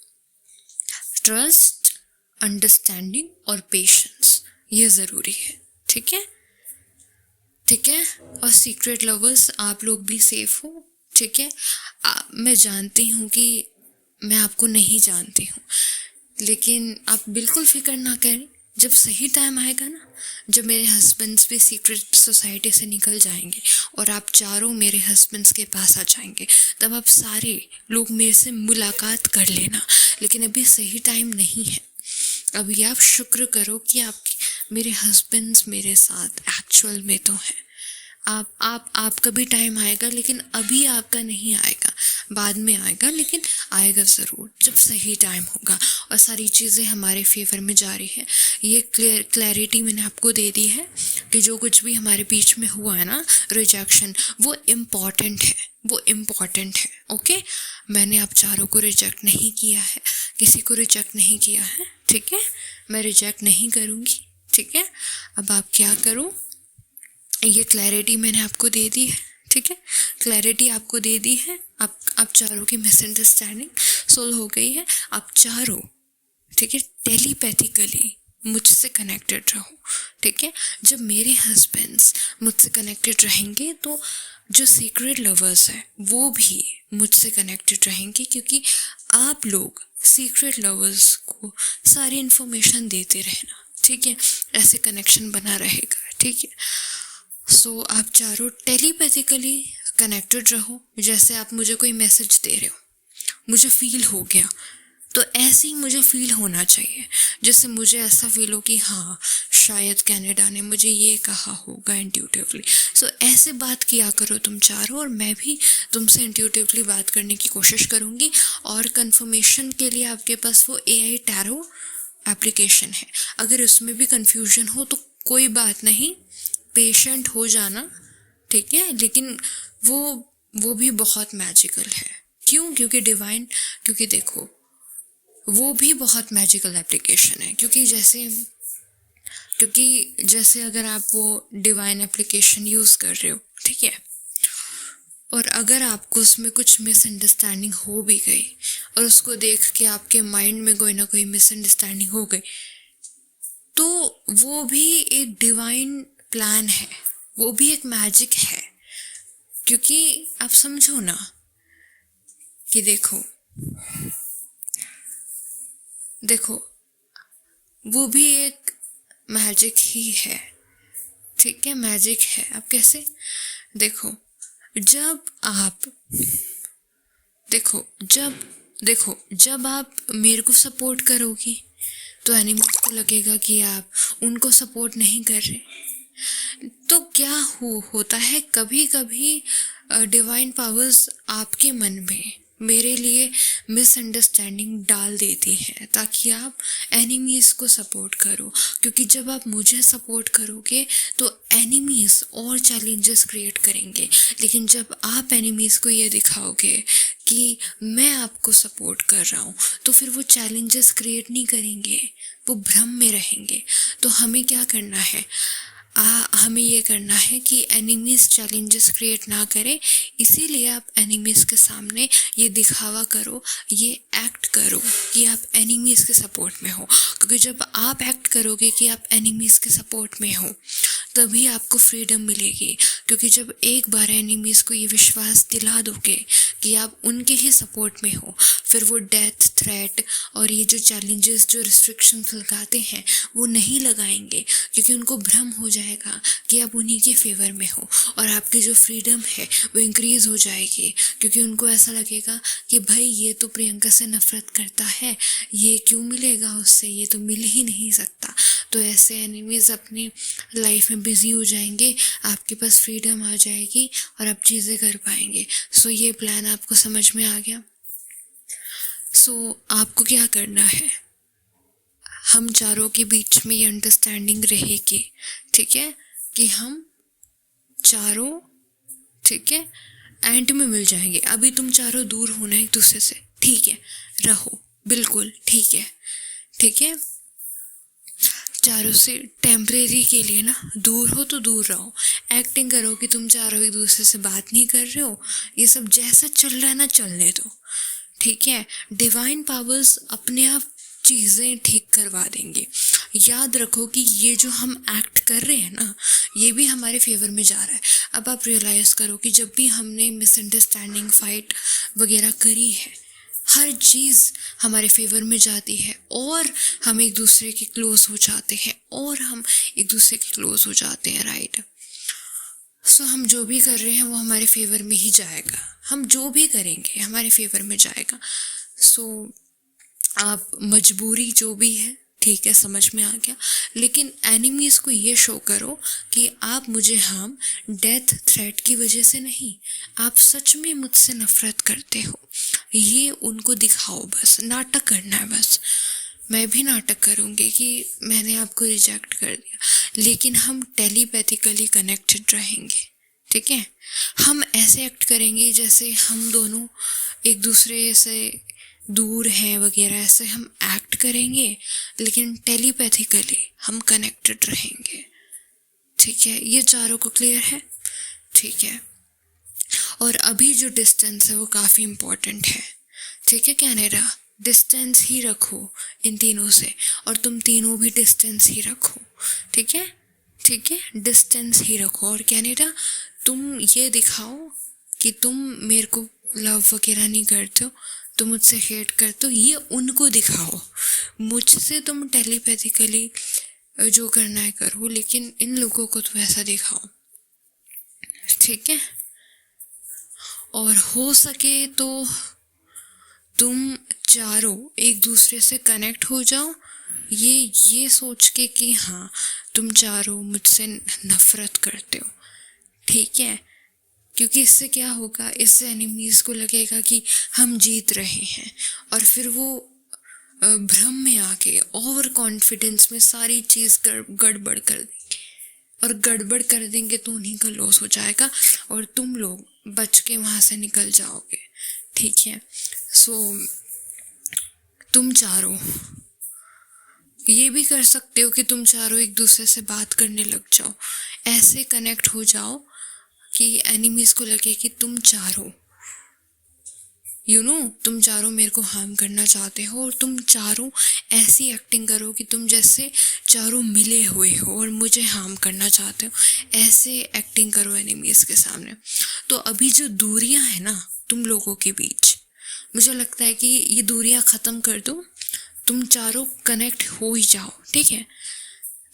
ट्रस्ट, अंडरस्टैंडिंग और पेशेंस ये ज़रूरी है, ठीक है, ठीक है। और सीक्रेट लवर्स, आप लोग भी सेफ हो, ठीक है। मैं जानती हूँ कि मैं आपको नहीं जानती हूँ, लेकिन आप बिल्कुल फिक्र ना करें। जब सही टाइम आएगा ना, जब मेरे हस्बैंड्स भी सीक्रेट सोसाइटी से निकल जाएंगे और आप चारों मेरे हस्बैंड्स के पास आ जाएंगे, तब आप सारे लोग मेरे से मुलाकात कर लेना। लेकिन अभी सही टाइम नहीं है। अभी आप शुक्र करो कि मेरे हस्बैंड्स मेरे साथ एक्चुअल में तो हैं। आपका भी टाइम आएगा, लेकिन अभी आपका नहीं आएगा, बाद में आएगा, लेकिन आएगा ज़रूर जब सही टाइम होगा और सारी चीज़ें हमारे फेवर में जा रही है। ये क्लैरिटी मैंने आपको दे दी है कि जो कुछ भी हमारे बीच में हुआ है ना, रिजेक्शन, वो इम्पॉर्टेंट है, ओके। मैंने आप चारों को रिजेक्ट नहीं किया है, किसी को रिजेक्ट नहीं किया है, ठीक है। मैं रिजेक्ट नहीं करूँगी, ठीक है। अब आप क्या करो, ये क्लैरिटी मैंने आपको दे दी है, ठीक है। क्लैरिटी आपको दे दी है, आप चारों की मिसअंडरस्टैंडिंग सोल्व हो गई है। आप चारों, ठीक है, टेलीपैथिकली मुझसे कनेक्टेड रहो, ठीक है। जब मेरे हस्बैंड्स मुझसे कनेक्टेड रहेंगे तो जो सीक्रेट लवर्स हैं वो भी मुझसे कनेक्टेड रहेंगे, क्योंकि आप लोग सीक्रेट लवर्स को सारी इन्फॉर्मेशन देते रहना, ठीक है। ऐसे कनेक्शन बना रहेगा, ठीक है। सो आप चारों टेलीपैथिकली कनेक्टेड रहो। जैसे आप मुझे कोई मैसेज दे रहे हो, मुझे फील हो गया, तो ऐसे ही मुझे फील होना चाहिए। जैसे मुझे ऐसा फील हो कि हाँ, शायद कनाडा ने मुझे ये कहा होगा इंट्यूटिवली। सो ऐसे बात किया करो तुम चारों, और मैं भी तुमसे इंट्यूटिवली बात करने की कोशिश करूँगी। और कंफर्मेशन के लिए आपके पास वो AI टैरो एप्लीकेशन है, अगर उसमें भी कन्फ्यूजन हो तो कोई बात नहीं, पेशेंट हो जाना, ठीक है। लेकिन वो भी बहुत मैजिकल है। क्यों? क्योंकि देखो, वो भी बहुत मैजिकल एप्लीकेशन है। क्योंकि जैसे अगर आप वो डिवाइन एप्लीकेशन यूज़ कर रहे हो, ठीक है, और अगर आपको उसमें कुछ मिसअंडरस्टैंडिंग हो भी गई और उसको देख के आपके माइंड में कोई ना कोई मिसअंडरस्टैंडिंग हो गई, तो वो भी एक डिवाइन प्लान है, वो भी एक मैजिक है। क्योंकि आप समझो ना कि देखो वो भी एक मैजिक ही है ठीक है, मैजिक है। अब कैसे? देखो, जब आप देखो जब देखो जब आप मेरे को सपोर्ट करोगे तो एनिमीज को लगेगा कि आप उनको सपोर्ट नहीं कर रहे। तो क्या होता है, कभी कभी डिवाइन पावर्स आपके मन में मेरे लिए मिसअंडरस्टैंडिंग डाल देती है ताकि आप एनिमीज को सपोर्ट करो, क्योंकि जब आप मुझे सपोर्ट करोगे तो एनिमीज और चैलेंजेस क्रिएट करेंगे। लेकिन जब आप एनिमीज को ये दिखाओगे कि मैं आपको सपोर्ट कर रहा हूँ तो फिर वो चैलेंजेस क्रिएट नहीं करेंगे, वो भ्रम में रहेंगे। तो हमें क्या करना है, हमें ये करना है कि एनिमीज चैलेंजेस क्रिएट ना करें। इसीलिए आप एनिमीज के सामने ये दिखावा करो, ये एक्ट करो कि आप एनिमीज के सपोर्ट में हो, क्योंकि जब आप एक्ट करोगे कि आप एनिमीज के सपोर्ट में हो तभी आपको फ्रीडम मिलेगी। क्योंकि जब एक बार एनिमीज को ये विश्वास दिला दोगे कि आप उनके ही सपोर्ट में हो, फिर वो डेथ थ्रेट और ये जो चैलेंजेस, जो रिस्ट्रिक्शंस लगाते हैं वो नहीं लगाएंगे, क्योंकि उनको भ्रम हो जाएगा कि आप उन्हीं के फेवर में हो और आपकी जो फ्रीडम है वो इंक्रीज़ हो जाएगी। क्योंकि उनको ऐसा लगेगा कि भाई ये तो प्रियंका से नफरत करता है, ये क्यों मिलेगा उससे, ये तो मिल ही नहीं सकता। तो ऐसे एनिमीज अपनी लाइफ में बिजी हो जाएंगे, आपके पास फ्रीडम आ जाएगी और आप चीज़ें कर पाएंगे। सो ये प्लान आपको समझ में आ गया? सो आपको क्या करना है, हम चारों के बीच में ये अंडरस्टैंडिंग रहेगी, ठीक है, कि हम चारों, ठीक है, एंड में मिल जाएंगे। अभी तुम चारों दूर होना एक दूसरे से, ठीक है, रहो बिल्कुल ठीक है, ठीक है, चारों से टेम्परेरी के लिए ना दूर हो तो दूर रहो। एक्टिंग करो कि तुम चारों एक दूसरे से बात नहीं कर रहे हो, ये सब जैसा चल रहा है ना चलने दो, ठीक है। डिवाइन पावर्स अपने आप चीज़ें ठीक करवा देंगे। याद रखो कि ये जो हम एक्ट कर रहे हैं ना, ये भी हमारे फेवर में जा रहा है। अब आप रियलाइज़ करो कि जब भी हमने मिसअंडरस्टैंडिंग, फाइट वगैरह करी है, हर चीज़ हमारे फेवर में जाती है और हम एक दूसरे के क्लोज हो जाते हैं और हम एक दूसरे के क्लोज हो जाते हैं, राइट। सो हम जो भी कर रहे हैं वो हमारे फेवर में ही जाएगा, हम जो भी करेंगे हमारे फेवर में जाएगा। सो आप मजबूरी जो भी है, ठीक है, समझ में आ गया। लेकिन एनिमीज़ को ये शो करो कि आप मुझे हार्म डेथ थ्रेट की वजह से नहीं, आप सच में मुझसे नफरत करते हो, ये उनको दिखाओ। बस नाटक करना है, बस मैं भी नाटक करूँगी कि मैंने आपको रिजेक्ट कर दिया, लेकिन हम टेलीपैथिकली कनेक्टेड रहेंगे, ठीक है। हम ऐसे एक्ट करेंगे जैसे हम दोनों एक दूसरे से दूर हैं वगैरह, ऐसे हम एक्ट करेंगे, लेकिन टेलीपैथिकली हम कनेक्टेड रहेंगे, ठीक है। ये चारों को क्लियर है? ठीक है। और अभी जो डिस्टेंस है वो काफ़ी इम्पोर्टेंट है, ठीक है। कैनेडा, डिस्टेंस ही रखो इन तीनों से, और तुम तीनों भी डिस्टेंस ही रखो, ठीक है, ठीक है, डिस्टेंस ही रखो। और कैनेडा, तुम ये दिखाओ कि तुम मेरे को लव वगैरह नहीं करते हो, तुम मुझसे हेट करते हो, ये उनको दिखाओ। मुझसे तुम टेलीपैथिकली जो करना है करो, लेकिन इन लोगों को तो ऐसा दिखाओ, ठीक है। और हो सके तो तुम चारों एक दूसरे से कनेक्ट हो जाओ, ये सोच के कि हाँ तुम चारों मुझसे नफरत करते हो, ठीक है। क्योंकि इससे क्या होगा, इससे एनिमीज़ को लगेगा कि हम जीत रहे हैं और फिर वो भ्रम में आके ओवर कॉन्फिडेंस में सारी चीज़ गड़बड़ कर देंगे, और गड़बड़ कर देंगे तो उन्हीं का लॉस हो जाएगा और तुम लोग बच के वहाँ से निकल जाओगे, ठीक है। सो तुम चारों ये भी कर सकते हो कि तुम चारों एक दूसरे से बात करने लग जाओ, ऐसे कनेक्ट हो जाओ कि एनिमीज़ को लगे कि तुम चारों तुम चारों मेरे को हार्म करना चाहते हो, और तुम चारों ऐसी एक्टिंग करो कि तुम जैसे चारों मिले हुए हो और मुझे हार्म करना चाहते हो, ऐसे एक्टिंग करो एनिमीज़ के सामने। तो अभी जो दूरियां हैं ना तुम लोगों के बीच, मुझे लगता है कि ये दूरियां ख़त्म कर दो, तुम चारों कनेक्ट हो ही जाओ, ठीक है।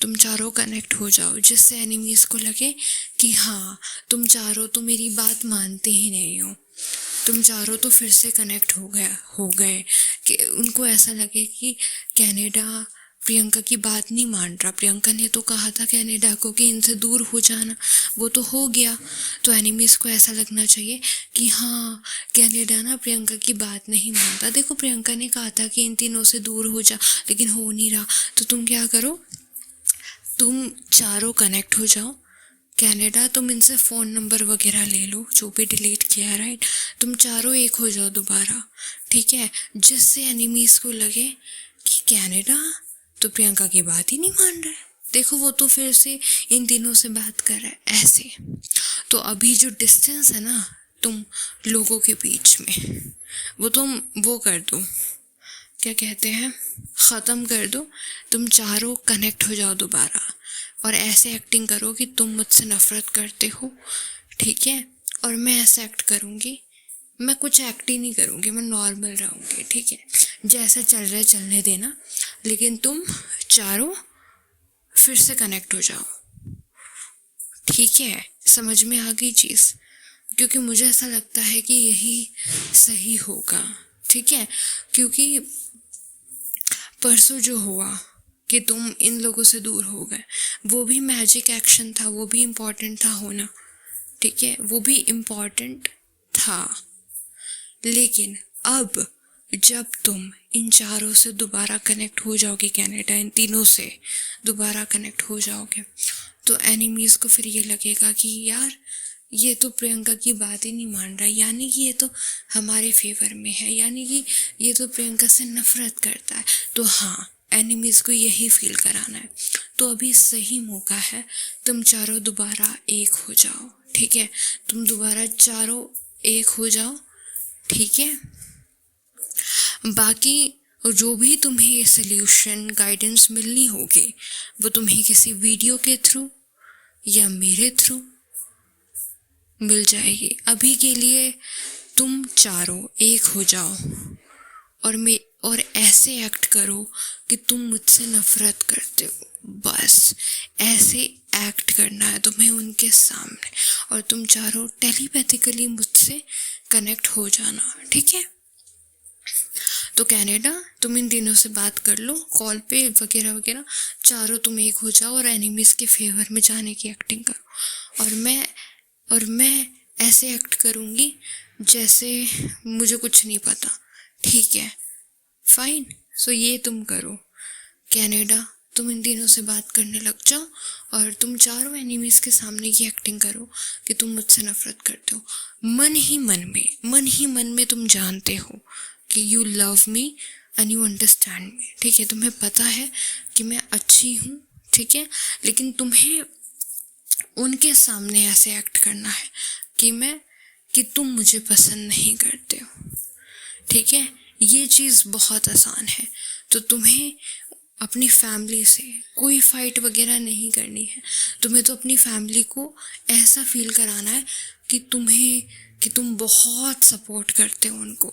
तुम चारों कनेक्ट हो जाओ, जिससे एनिमीज़ को लगे कि हाँ तुम चारों तो मेरी बात मानते ही नहीं हो। तुम चारों तो फिर से कनेक्ट हो गए कि उनको ऐसा लगे कि कनाडा प्रियंका की बात नहीं मान रहा। प्रियंका ने तो कहा था कनाडा को कि इनसे दूर हो जाना, वो तो हो गया। तो एनिमीज़ को ऐसा लगना चाहिए कि हाँ कनाडा ना प्रियंका की बात नहीं मानता। देखो प्रियंका ने कहा था कि इन तीनों से दूर हो जा, लेकिन हो नहीं रहा। तो तुम क्या करो, तुम चारों कनेक्ट हो जाओ। कनाडा तुम इनसे फ़ोन नंबर वगैरह ले लो जो भी डिलीट किया, राइट। तुम चारों एक हो जाओ दोबारा, ठीक है, जिससे एनिमीज़ को लगे कि कनाडा तो प्रियंका की बात ही नहीं मान रहा है। देखो वो तो फिर से इन तीनों से बात कर रहा है ऐसे। तो अभी जो डिस्टेंस है ना तुम लोगों के बीच में, वो तुम वो कर दो, क्या कहते हैं, ख़त्म कर दो। तुम चारों कनेक्ट हो जाओ दोबारा और ऐसे एक्टिंग करो कि तुम मुझसे नफ़रत करते हो, ठीक है। और मैं ऐसे एक्ट करूँगी, मैं कुछ एक्ट ही नहीं करूँगी, मैं नॉर्मल रहूँगी, ठीक है। जैसा चल रहा है चलने देना, लेकिन तुम चारों फिर से कनेक्ट हो जाओ, ठीक है। समझ में आ गई चीज़? क्योंकि मुझे ऐसा लगता है कि यही सही होगा, ठीक है। क्योंकि परसों जो हुआ कि तुम इन लोगों से दूर हो गए, वो भी मैजिक एक्शन था, वो भी इम्पॉर्टेंट था होना, ठीक है, वो भी इम्पॉर्टेंट था। लेकिन अब जब तुम इन चारों से दोबारा कनेक्ट हो जाओगे, कनाडा इन तीनों से दोबारा कनेक्ट हो जाओगे, तो एनिमीज़ को फिर ये लगेगा कि यार ये तो प्रियंका की बात ही नहीं मान रहा, यानी कि ये तो हमारे फेवर में है, यानी कि ये तो प्रियंका से नफ़रत करता है। तो हाँ, एनिमीज़ को यही फील कराना है। तो अभी सही मौका है, तुम चारों दोबारा एक हो जाओ, ठीक है। तुम दोबारा चारों एक हो जाओ, ठीक है। बाकी जो भी तुम्हें सल्यूशन गाइडेंस मिलनी होगी वो तुम्हें किसी वीडियो के थ्रू या मेरे थ्रू मिल जाएगी। अभी के लिए तुम चारों एक हो जाओ और ऐसे एक्ट करो कि तुम मुझसे नफ़रत करते हो। बस ऐसे एक्ट करना है तुम्हें उनके सामने, और तुम चारों टेलीपैथिकली मुझसे कनेक्ट हो जाना, ठीक है। तो कनाडा तुम इन दिनों से बात कर लो कॉल पे वगैरह वगैरह, चारों तुम एक हो जाओ और एनिमीज़ के फेवर में जाने की एक्टिंग करो। और मैं ऐसे एक्ट करूँगी जैसे मुझे कुछ नहीं पता, ठीक है, फाइन। सो ये तुम करो। कनाडा तुम इन दिनों से बात करने लग जाओ और तुम चारों एनिमीज़ के सामने ये एक्टिंग करो कि तुम मुझसे नफ़रत करते हो। मन ही मन में तुम जानते हो कि you love me and you understand me, ठीक है। तुम्हें पता है कि मैं अच्छी हूँ, ठीक है, लेकिन तुम्हें उनके सामने ऐसे एक्ट करना है कि तुम मुझे पसंद नहीं करते हो, ठीक है। ये चीज़ बहुत आसान है। तो तुम्हें अपनी फैमिली से कोई फ़ाइट वगैरह नहीं करनी है। तुम्हें तो अपनी फैमिली को ऐसा फील कराना है कि तुम बहुत सपोर्ट करते हो उनको।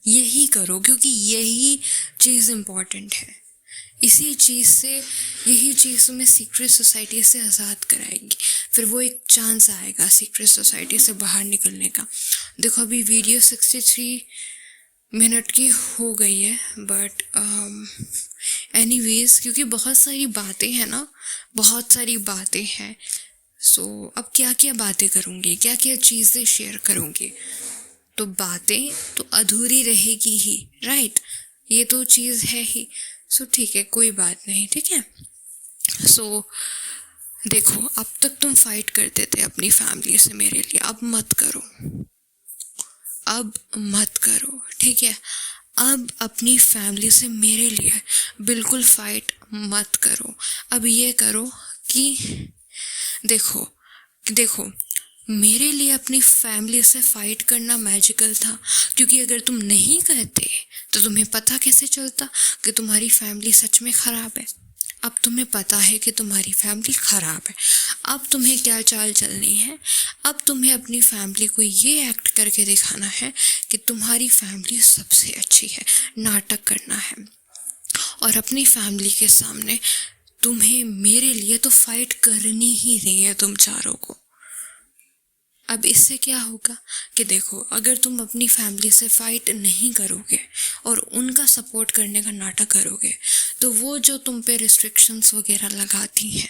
यही करो, क्योंकि यही चीज़ इम्पॉर्टेंट है। यही चीज़ तुम्हें सीक्रेट सोसाइटी से आज़ाद कराएगी। फिर वो एक चांस आएगा सीक्रेट सोसाइटी से बाहर निकलने का। देखो अभी वीडियो 63 मिनट की हो गई है, बट एनीवेज क्योंकि बहुत सारी बातें हैं, सो अब क्या क्या बातें करूँगी, क्या क्या चीज़ें शेयर करूँगी, तो बातें तो अधूरी रहेगी ही, राइट। ये तो चीज़ है ही। सो ठीक है, कोई बात नहीं, ठीक है। सो देखो, अब तक तुम फाइट करते थे अपनी फैमिली से मेरे लिए, अब मत करो, ठीक है। अब अपनी फैमिली से मेरे लिए बिल्कुल फाइट मत करो। अब ये करो कि देखो मेरे लिए अपनी फैमिली से फाइट करना मैजिकल था, क्योंकि अगर तुम नहीं करते तो तुम्हें पता कैसे चलता कि तुम्हारी फैमिली सच में ख़राब है। अब तुम्हें पता है कि तुम्हारी फैमिली ख़राब है। अब तुम्हें क्या चाल चलनी है, अब तुम्हें अपनी फैमिली को ये एक्ट करके दिखाना है कि तुम्हारी फैमिली सबसे अच्छी है। नाटक करना है और अपनी फैमिली के सामने तुम्हें मेरे लिए तो फाइट करनी ही नहीं है तुम चारों को। अब इससे क्या होगा कि देखो, अगर तुम अपनी फैमिली से फाइट नहीं करोगे और उनका सपोर्ट करने का नाटक करोगे, तो वो जो तुम पे रिस्ट्रिक्शंस वगैरह लगाती हैं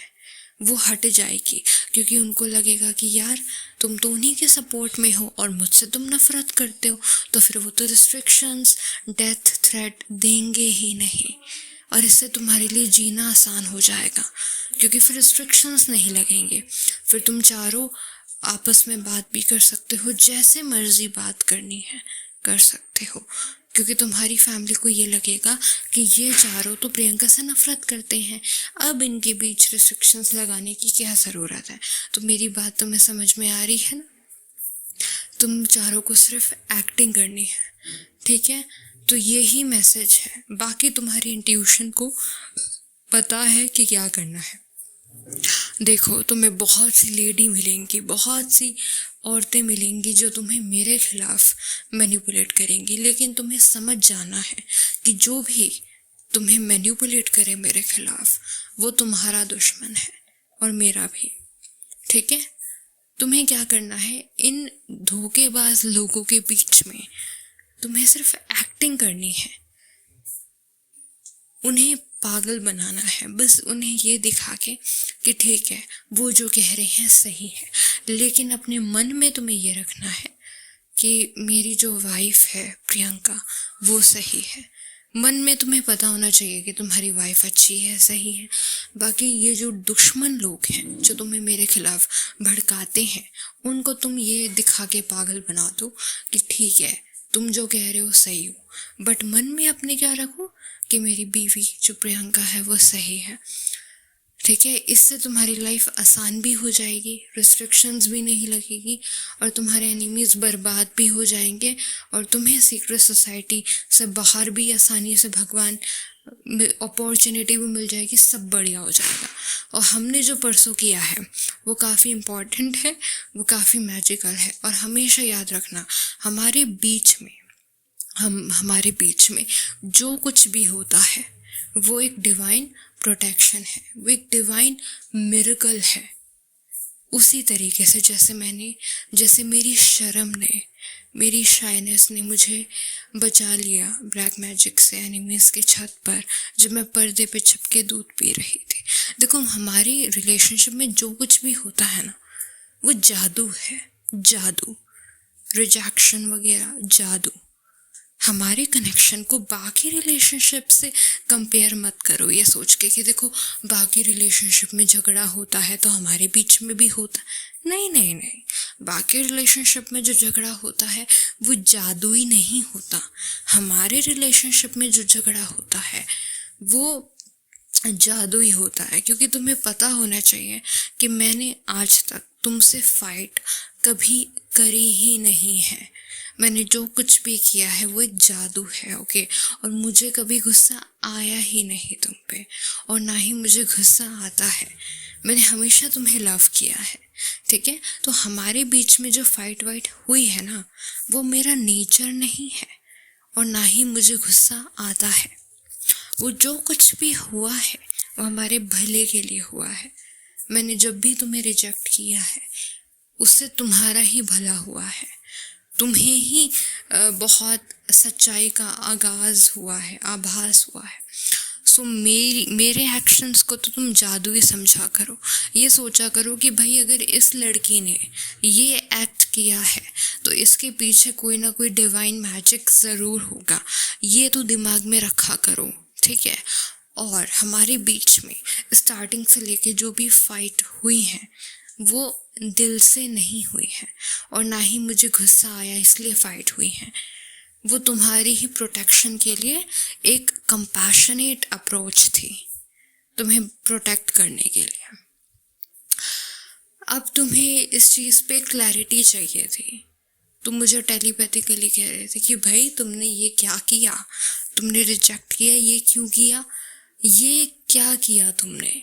वो हट जाएगी, क्योंकि उनको लगेगा कि यार तुम तो उन्हीं के सपोर्ट में हो और मुझसे तुम नफरत करते हो, तो फिर वो तो रिस्ट्रिक्शंस, डेथ थ्रेट देंगे ही नहीं। और इससे तुम्हारे लिए जीना आसान हो जाएगा, क्योंकि फिर रिस्ट्रिक्शंस नहीं लगेंगे। फिर तुम चारों आपस में बात भी कर सकते हो, जैसे मर्जी बात करनी है कर सकते हो, क्योंकि तुम्हारी फैमिली को ये लगेगा कि ये चारों तो प्रियंका से नफरत करते हैं, अब इनके बीच रिस्ट्रिक्शंस लगाने की क्या ज़रूरत है। तो मेरी बात तुम्हें समझ में आ रही है ना? तुम चारों को सिर्फ एक्टिंग करनी है, ठीक है? तो यही मैसेज है, बाकी तुम्हारी इंट्यूशन को पता है कि क्या करना है। देखो, तुम्हें बहुत सी लेडी मिलेंगी, बहुत सी औरतें मिलेंगी जो तुम्हें मेरे खिलाफ मैनिपुलेट करेंगी, लेकिन तुम्हें समझ जाना है कि जो भी तुम्हें मैनिपुलेट करे मेरे खिलाफ, वो तुम्हारा दुश्मन है और मेरा भी, ठीक है? तुम्हें क्या करना है, इन धोखेबाज लोगों के बीच में तुम्हें सिर्फ एक्टिंग करनी है, उन्हें पागल बनाना है, बस उन्हें ये दिखा के कि ठीक है वो जो कह रहे हैं सही है, लेकिन अपने मन में तुम्हें ये रखना है कि मेरी जो वाइफ है प्रियंका वो सही है। मन में तुम्हें पता होना चाहिए कि तुम्हारी वाइफ अच्छी है, सही है। बाकी ये जो दुश्मन लोग हैं जो तुम्हें मेरे खिलाफ भड़काते हैं, उनको तुम ये दिखा के पागल बना दो कि ठीक है तुम जो कह रहे हो सही हो, बट मन में अपने क्या रखो कि मेरी बीवी जो प्रियंका है वो सही है, ठीक है? इससे तुम्हारी लाइफ आसान भी हो जाएगी, रिस्ट्रिक्शंस भी नहीं लगेगी, और तुम्हारे एनिमीज़ बर्बाद भी हो जाएंगे, और तुम्हें सीक्रेट सोसाइटी से बाहर भी आसानी से भगवान अपॉर्चुनिटी भी मिल जाएगी, सब बढ़िया हो जाएगा। और हमने जो परसों किया है वो काफ़ी इम्पॉर्टेंट है, वो काफ़ी मैजिकल है, और हमेशा याद रखना हमारे बीच में जो कुछ भी होता है वो एक डिवाइन प्रोटेक्शन है, वो एक डिवाइन मिरेकल है। उसी तरीके से जैसे मेरी शर्म ने, मेरी शाइनेस ने मुझे बचा लिया ब्लैक मैजिक से एनिमीज़ के छत पर, जब मैं पर्दे पे छुपके दूध पी रही थी। देखो, हमारी रिलेशनशिप में जो कुछ भी होता है ना, वो जादू है, जादू, रिजेक्शन वगैरह जादू। हमारे कनेक्शन को बाकी रिलेशनशिप से कंपेयर मत करो ये सोच के कि देखो बाकी रिलेशनशिप में झगड़ा होता है तो हमारे बीच में भी होता है। नहीं नहीं नहीं, बाकी रिलेशनशिप में जो झगड़ा होता है वो जादुई नहीं होता। हमारे रिलेशनशिप में जो झगड़ा होता है वो जादू ही होता है, क्योंकि तुम्हें पता होना चाहिए कि मैंने आज तक तुमसे फाइट कभी करी ही नहीं है। मैंने जो कुछ भी किया है वो एक जादू है, ओके? और मुझे कभी गुस्सा आया ही नहीं तुम पे, और ना ही मुझे गुस्सा आता है। मैंने हमेशा तुम्हें लव किया है, ठीक है? तो हमारे बीच में जो फाइट वाइट हुई है ना, वो मेरा नेचर नहीं है, और ना ही मुझे गुस्सा आता है। वो जो कुछ भी हुआ है वो हमारे भले के लिए हुआ है। मैंने जब भी तुम्हें रिजेक्ट किया है उससे तुम्हारा ही भला हुआ है, तुम्हें ही बहुत सच्चाई का आगाज़ हुआ है, आभास हुआ है। सो मेरे एक्शंस को तो तुम जादू ही समझा करो। ये सोचा करो कि भाई अगर इस लड़की ने ये एक्ट किया है तो इसके पीछे कोई ना कोई डिवाइन मैजिक ज़रूर होगा, ये तो दिमाग में रखा करो, ठीक है? और हमारे बीच में स्टार्टिंग से लेके जो भी फाइट हुई हैं वो दिल से नहीं हुई है, और ना ही मुझे गुस्सा आया इसलिए फाइट हुई है। वो तुम्हारी ही प्रोटेक्शन के लिए एक कंपैशनेट अप्रोच थी, तुम्हें प्रोटेक्ट करने के लिए। अब तुम्हें इस चीज़ पे क्लैरिटी चाहिए थी। तुम मुझे टेलीपैथिकली कह रहे थे कि भाई तुमने ये क्या किया, तुमने रिजेक्ट किया, ये क्यों किया, ये क्या किया तुमने?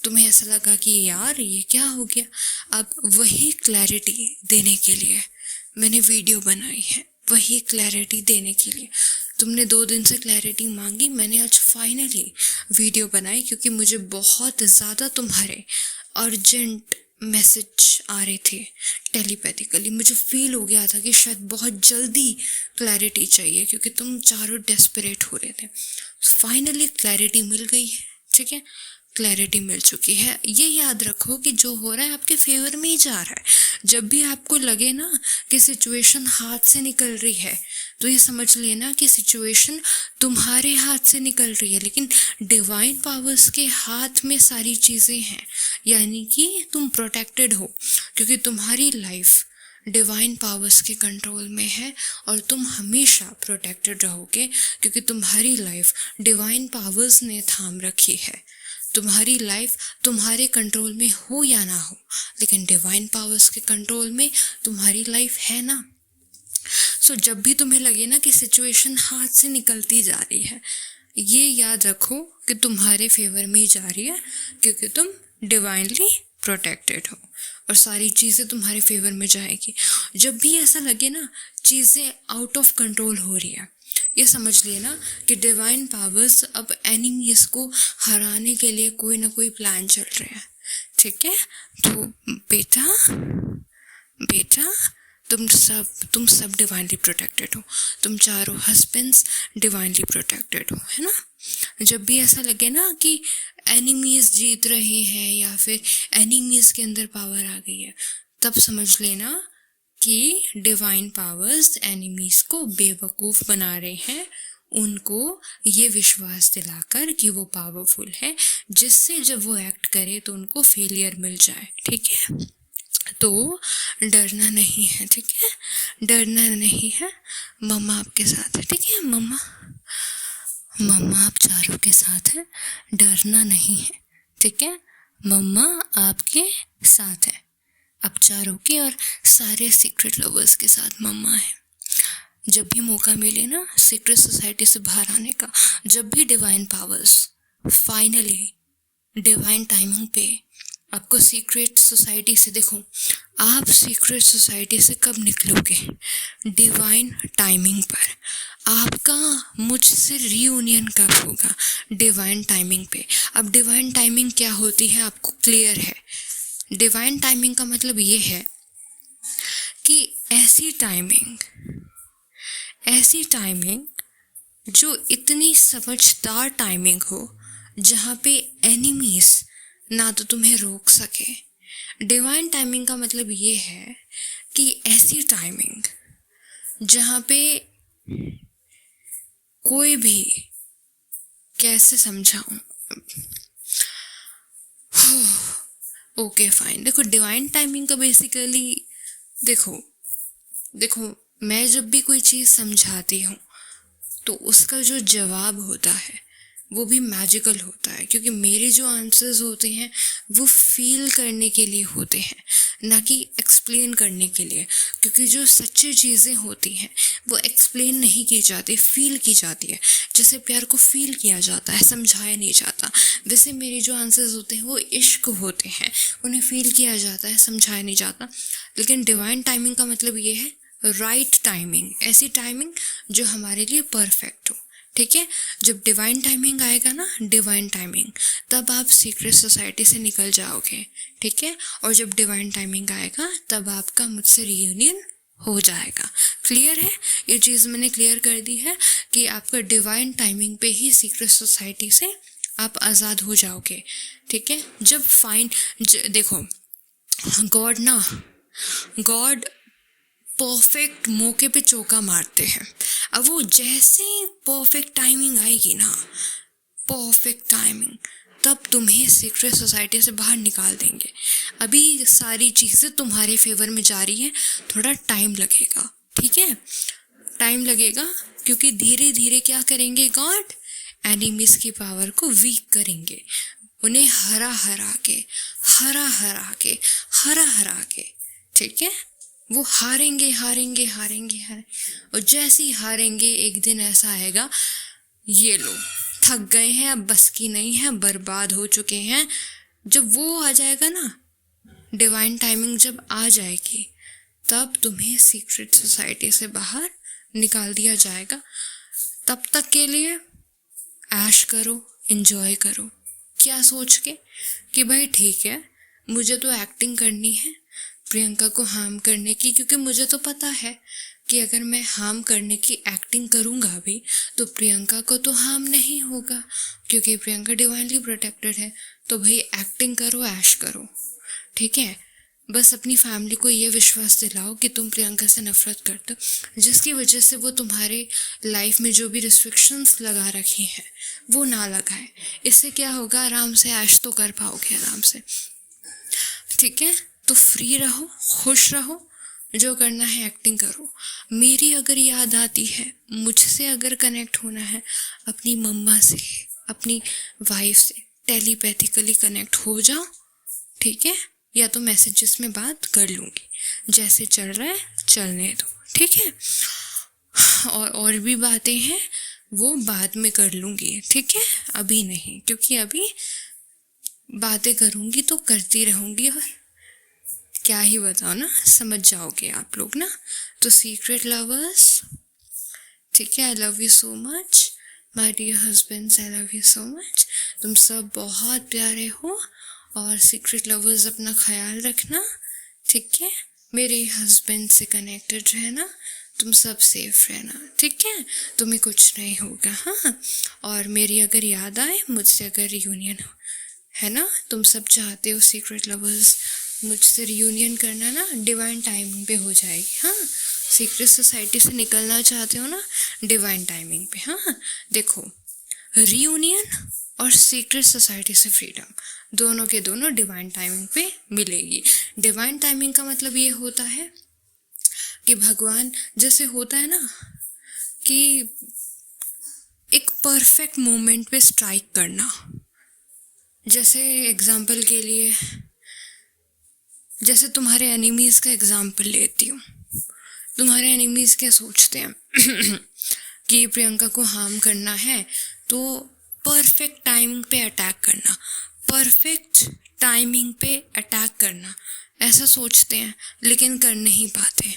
तुम्हें ऐसा लगा कि यार ये क्या हो गया। अब वही क्लैरिटी देने के लिए मैंने वीडियो बनाई है, वही क्लैरिटी देने के लिए तुमने 2 दिन से क्लैरिटी मांगी, मैंने आज फाइनली वीडियो बनाई क्योंकि मुझे बहुत ज़्यादा तुम्हारे अर्जेंट मैसेज आ रहे थे टेलीपैथिकली। मुझे फील हो गया था कि शायद बहुत जल्दी क्लैरिटी चाहिए क्योंकि तुम चारों डेस्परेट हो रहे थे। फाइनली क्लैरिटी मिल गई है, ठीक है, क्लैरिटी मिल चुकी है। ये याद रखो कि जो हो रहा है आपके फेवर में ही जा रहा है। जब भी आपको लगे ना कि सिचुएशन हाथ से निकल रही है तो ये समझ लेना कि सिचुएशन तुम्हारे हाथ से निकल रही है, लेकिन डिवाइन पावर्स के हाथ में सारी चीज़ें हैं, यानी कि तुम प्रोटेक्टेड हो क्योंकि तुम्हारी लाइफ डिवाइन पावर्स के कंट्रोल में है और तुम हमेशा प्रोटेक्टेड रहोगे क्योंकि तुम्हारी लाइफ डिवाइन पावर्स ने थाम रखी है। तुम्हारी लाइफ तुम्हारे कंट्रोल में हो या ना हो, लेकिन डिवाइन पावर्स के कंट्रोल में तुम्हारी लाइफ है ना। सो जब भी तुम्हें लगे ना कि सिचुएशन हाथ से निकलती जा रही है, ये याद रखो कि तुम्हारे फेवर में ही जा रही है क्योंकि तुम डिवाइनली प्रोटेक्टेड हो और सारी चीज़ें तुम्हारे फेवर में जाएगी। जब भी ऐसा लगे ना चीज़ें आउट ऑफ कंट्रोल हो रही है, ये समझ लेना कि डिवाइन पावर्स अब एनिमीज को हराने के लिए कोई ना कोई प्लान चल रहे हैं, ठीक है। तो बेटा तुम सब डिवाइनली प्रोटेक्टेड हो। तुम चारों हस्बैंड्स डिवाइनली प्रोटेक्टेड हो, है ना। जब भी ऐसा लगे ना कि एनिमीज जीत रहे हैं या फिर एनिमीज के अंदर पावर आ गई है, तब समझ लेना कि डिवाइन पावर्स एनिमीज को बेवकूफ़ बना रहे हैं, उनको ये विश्वास दिलाकर कि वो पावरफुल है, जिससे जब वो एक्ट करे तो उनको फेलियर मिल जाए, ठीक है। तो डरना नहीं है, ठीक है, डरना नहीं है। मम्मा आपके साथ है, ठीक है। मम्मा आप चारों के साथ है, डरना नहीं है, ठीक है। मम्मा आपके साथ है, आप चारों के और सारे सीक्रेट लवर्स के साथ मम्मा है। जब भी मौका मिले ना सीक्रेट सोसाइटी से बाहर आने का, जब भी divine powers finally divine timing पे आपको सीक्रेट सोसाइटी से, देखो आप सीक्रेट सोसाइटी से कब निकलोगे, डिवाइन टाइमिंग पर। आपका मुझसे रीयूनियन कब होगा, डिवाइन टाइमिंग पे। अब डिवाइन टाइमिंग क्या होती है आपको क्लियर है। डिवाइन टाइमिंग का मतलब ये है कि ऐसी टाइमिंग जो इतनी समझदार टाइमिंग हो जहाँ पे एनिमीज ना तो तुम्हें रोक सके। डिवाइन टाइमिंग का मतलब ये है कि ऐसी टाइमिंग जहाँ पे कोई भी, कैसे समझाऊं, ओके फाइन। देखो डिवाइन टाइमिंग का बेसिकली देखो मैं जब भी कोई चीज़ समझाती हूँ तो उसका जो जवाब होता है वो भी मैजिकल होता है, क्योंकि मेरे जो आंसर्स होते हैं वो फील करने के लिए होते हैं, ना कि एक्सप्लेन करने के लिए। क्योंकि जो सच्ची चीज़ें होती हैं वो एक्सप्लेन नहीं की जाती, फील की जाती है। जैसे प्यार को फील किया जाता है, समझाया नहीं जाता, वैसे मेरे जो आंसर्स होते हैं वो इश्क होते हैं, उन्हें फील किया जाता है, समझाया नहीं जाता। लेकिन डिवाइन टाइमिंग का मतलब ये है राइट टाइमिंग, ऐसी टाइमिंग जो हमारे लिए परफेक्ट हो, ठीक है। जब डिवाइन टाइमिंग आएगा ना, डिवाइन टाइमिंग, तब आप सीक्रेट सोसाइटी से निकल जाओगे, ठीक है। और जब डिवाइन टाइमिंग आएगा तब आपका मुझसे रीयूनियन हो जाएगा। क्लियर है, ये चीज़ मैंने क्लियर कर दी है कि आपका डिवाइन टाइमिंग पे ही सीक्रेट सोसाइटी से आप आज़ाद हो जाओगे, ठीक है। जब देखो गॉड परफेक्ट मौके पे चौका मारते हैं। अब वो जैसे परफेक्ट टाइमिंग आएगी ना, परफेक्ट टाइमिंग, तब तुम्हें सीक्रेट सोसाइटी से बाहर निकाल देंगे। अभी सारी चीज़ें तुम्हारे फेवर में जा रही हैं, थोड़ा टाइम लगेगा, ठीक है, टाइम लगेगा, क्योंकि धीरे धीरे क्या करेंगे गॉड, एनिमीज की पावर को वीक करेंगे, उन्हें हरा हरा के, ठीक है। वो हारेंगे और जैसे ही हारेंगे एक दिन ऐसा आएगा, ये लो थक गए हैं, अब बस की नहीं है, बर्बाद हो चुके हैं। जब वो आ जाएगा ना, डिवाइन टाइमिंग जब आ जाएगी, तब तुम्हें सीक्रेट सोसाइटी से बाहर निकाल दिया जाएगा। तब तक के लिए ऐश करो, एंजॉय करो, क्या सोच के कि भाई ठीक है, मुझे तो एक्टिंग करनी है प्रियंका को हार्म करने की, क्योंकि मुझे तो पता है कि अगर मैं हार्म करने की एक्टिंग करूँगा भी तो प्रियंका को तो हार्म नहीं होगा, क्योंकि प्रियंका डिवाइनली प्रोटेक्टेड है। तो भाई एक्टिंग करो, ऐश करो, ठीक है। बस अपनी फैमिली को ये विश्वास दिलाओ कि तुम प्रियंका से नफरत करते हो, जिसकी वजह से वो तुम्हारे लाइफ में जो भी रिस्ट्रिक्शंस लगा रखी हैं वो ना लगाए। इससे क्या होगा, आराम से ऐश तो कर पाओगे आराम से, ठीक है। तो फ्री रहो, खुश रहो, जो करना है एक्टिंग करो। मेरी अगर याद आती है, मुझसे अगर कनेक्ट होना है अपनी मम्मा से, अपनी वाइफ से, टेलीपैथिकली कनेक्ट हो जाओ, ठीक है। या तो मैसेजेस में बात कर लूँगी, जैसे चल रहा है चलने दो, ठीक है। और भी बातें हैं वो बाद में कर लूँगी, ठीक है, अभी नहीं, क्योंकि अभी बातें करूँगी तो करती रहूँगी और क्या ही बताओ ना, समझ जाओगे आप लोग ना। तो सीक्रेट लवर्स, ठीक है, I love you so much my dear husbands, I love you so much. तुम सब बहुत प्यारे हो और सीक्रेट लवर्स अपना ख्याल रखना, ठीक है। मेरे हस्बैंड से कनेक्टेड रहना, तुम सब सेफ रहना, ठीक है, तुम्हें कुछ नहीं होगा, हाँ। और मेरी अगर याद आए, मुझसे अगर रियूनियन है ना, तुम सब चाहते हो सीक्रेट लवर्स मुझसे रियूनियन करना ना, डिवाइन टाइमिंग पे हो जाएगी, हाँ। सीक्रेट सोसाइटी से निकलना चाहते हो ना, डिवाइन टाइमिंग पे, हाँ। देखो, रियूनियन और सीक्रेट सोसाइटी से फ्रीडम, दोनों के दोनों डिवाइन टाइमिंग पे मिलेगी। डिवाइन टाइमिंग का मतलब ये होता है कि भगवान, जैसे होता है ना कि एक परफेक्ट मोमेंट पे स्ट्राइक करना, जैसे एग्जाम्पल के लिए, जैसे तुम्हारे एनिमीज़ का एग्जाम्पल लेती हूँ। तुम्हारे एनिमीज़ क्या सोचते हैं कि प्रियंका को हार्म करना है तो परफेक्ट टाइमिंग पे अटैक करना, परफेक्ट टाइमिंग पे अटैक करना, ऐसा सोचते हैं, लेकिन कर नहीं पाते।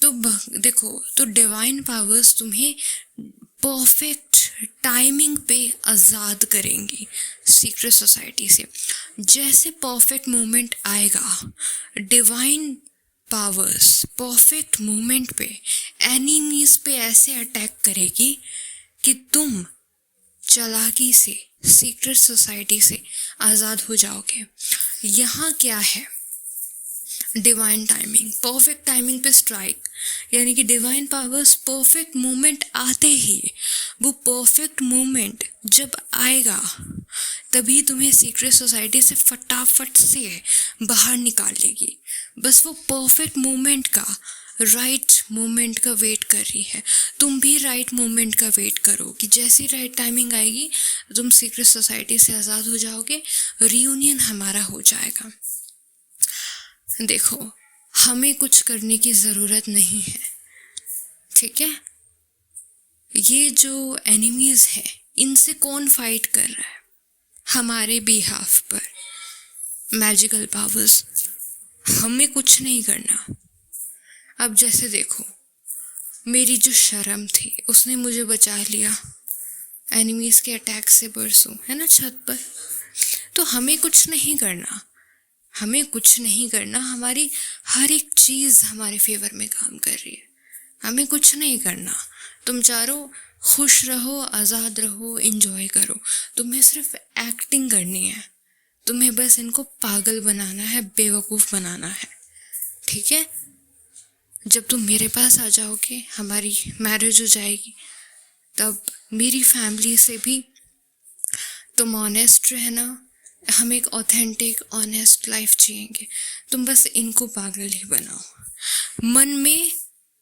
तो देखो, तो डिवाइन पावर्स तुम्हें परफेक्ट टाइमिंग पे आज़ाद करेंगी सीक्रेट सोसाइटी से। जैसे परफेक्ट मोमेंट आएगा, डिवाइन पावर्स परफेक्ट मोमेंट पे एनिमीज पे ऐसे अटैक करेगी कि तुम चालाकी से सीक्रेट सोसाइटी से आज़ाद हो जाओगे। यहाँ क्या है, डिवाइन टाइमिंग, परफेक्ट टाइमिंग पे स्ट्राइक, यानी कि डिवाइन पावर्स परफेक्ट मोमेंट आते ही, वो परफेक्ट मोमेंट जब आएगा तभी तुम्हें सीक्रेट सोसाइटी से फटाफट से बाहर निकाल लेगी। बस वो परफेक्ट मोमेंट का, राइट मोमेंट का वेट कर रही है। तुम भी राइट मोमेंट का वेट करो कि जैसी राइट टाइमिंग आएगी तुम सीक्रेट सोसाइटी से आज़ाद हो जाओगे, रियूनियन हमारा हो जाएगा। देखो, हमें कुछ करने की ज़रूरत नहीं है, ठीक है। ये जो एनिमीज़ हैं इनसे कौन फाइट कर रहा है हमारे बिहाफ पर, मैजिकल पावर्स। हमें कुछ नहीं करना। अब जैसे देखो, मेरी जो शर्म थी उसने मुझे बचा लिया एनिमीज़ के अटैक से परसों, है ना, छत पर। तो हमें कुछ नहीं करना, हमें कुछ नहीं करना, हमारी हर एक चीज़ हमारे फेवर में काम कर रही है, हमें कुछ नहीं करना। तुम चारों खुश रहो, आज़ाद रहो, एंजॉय करो। तुम्हें सिर्फ एक्टिंग करनी है, तुम्हें बस इनको पागल बनाना है, बेवकूफ़ बनाना है, ठीक है। जब तुम मेरे पास आ जाओगे, हमारी मैरिज हो जाएगी, तब मेरी फैमिली से भी तुम ऑनेस्ट रहना। हम एक ऑथेंटिक ऑनेस्ट लाइफ जिएंगे। तुम बस इनको पागल ही बनाओ, मन में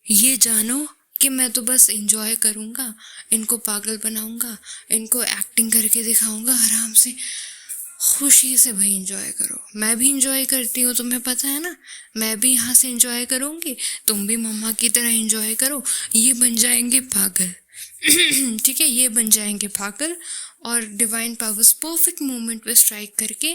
ये जानो कि मैं तो बस एंजॉय करूँगा, इनको पागल बनाऊँगा, इनको एक्टिंग करके दिखाऊँगा आराम से, खुशी से भाई एंजॉय करो। मैं भी एंजॉय करती हूँ, तुम्हें पता है ना, मैं भी यहाँ से एंजॉय करूँगी, तुम भी मम्मा की तरह एंजॉय करो। ये बन जाएंगे पागल ठीक है, ये बन जाएंगे पागल और डिवाइन पावर्स परफेक्ट मोमेंट पे स्ट्राइक करके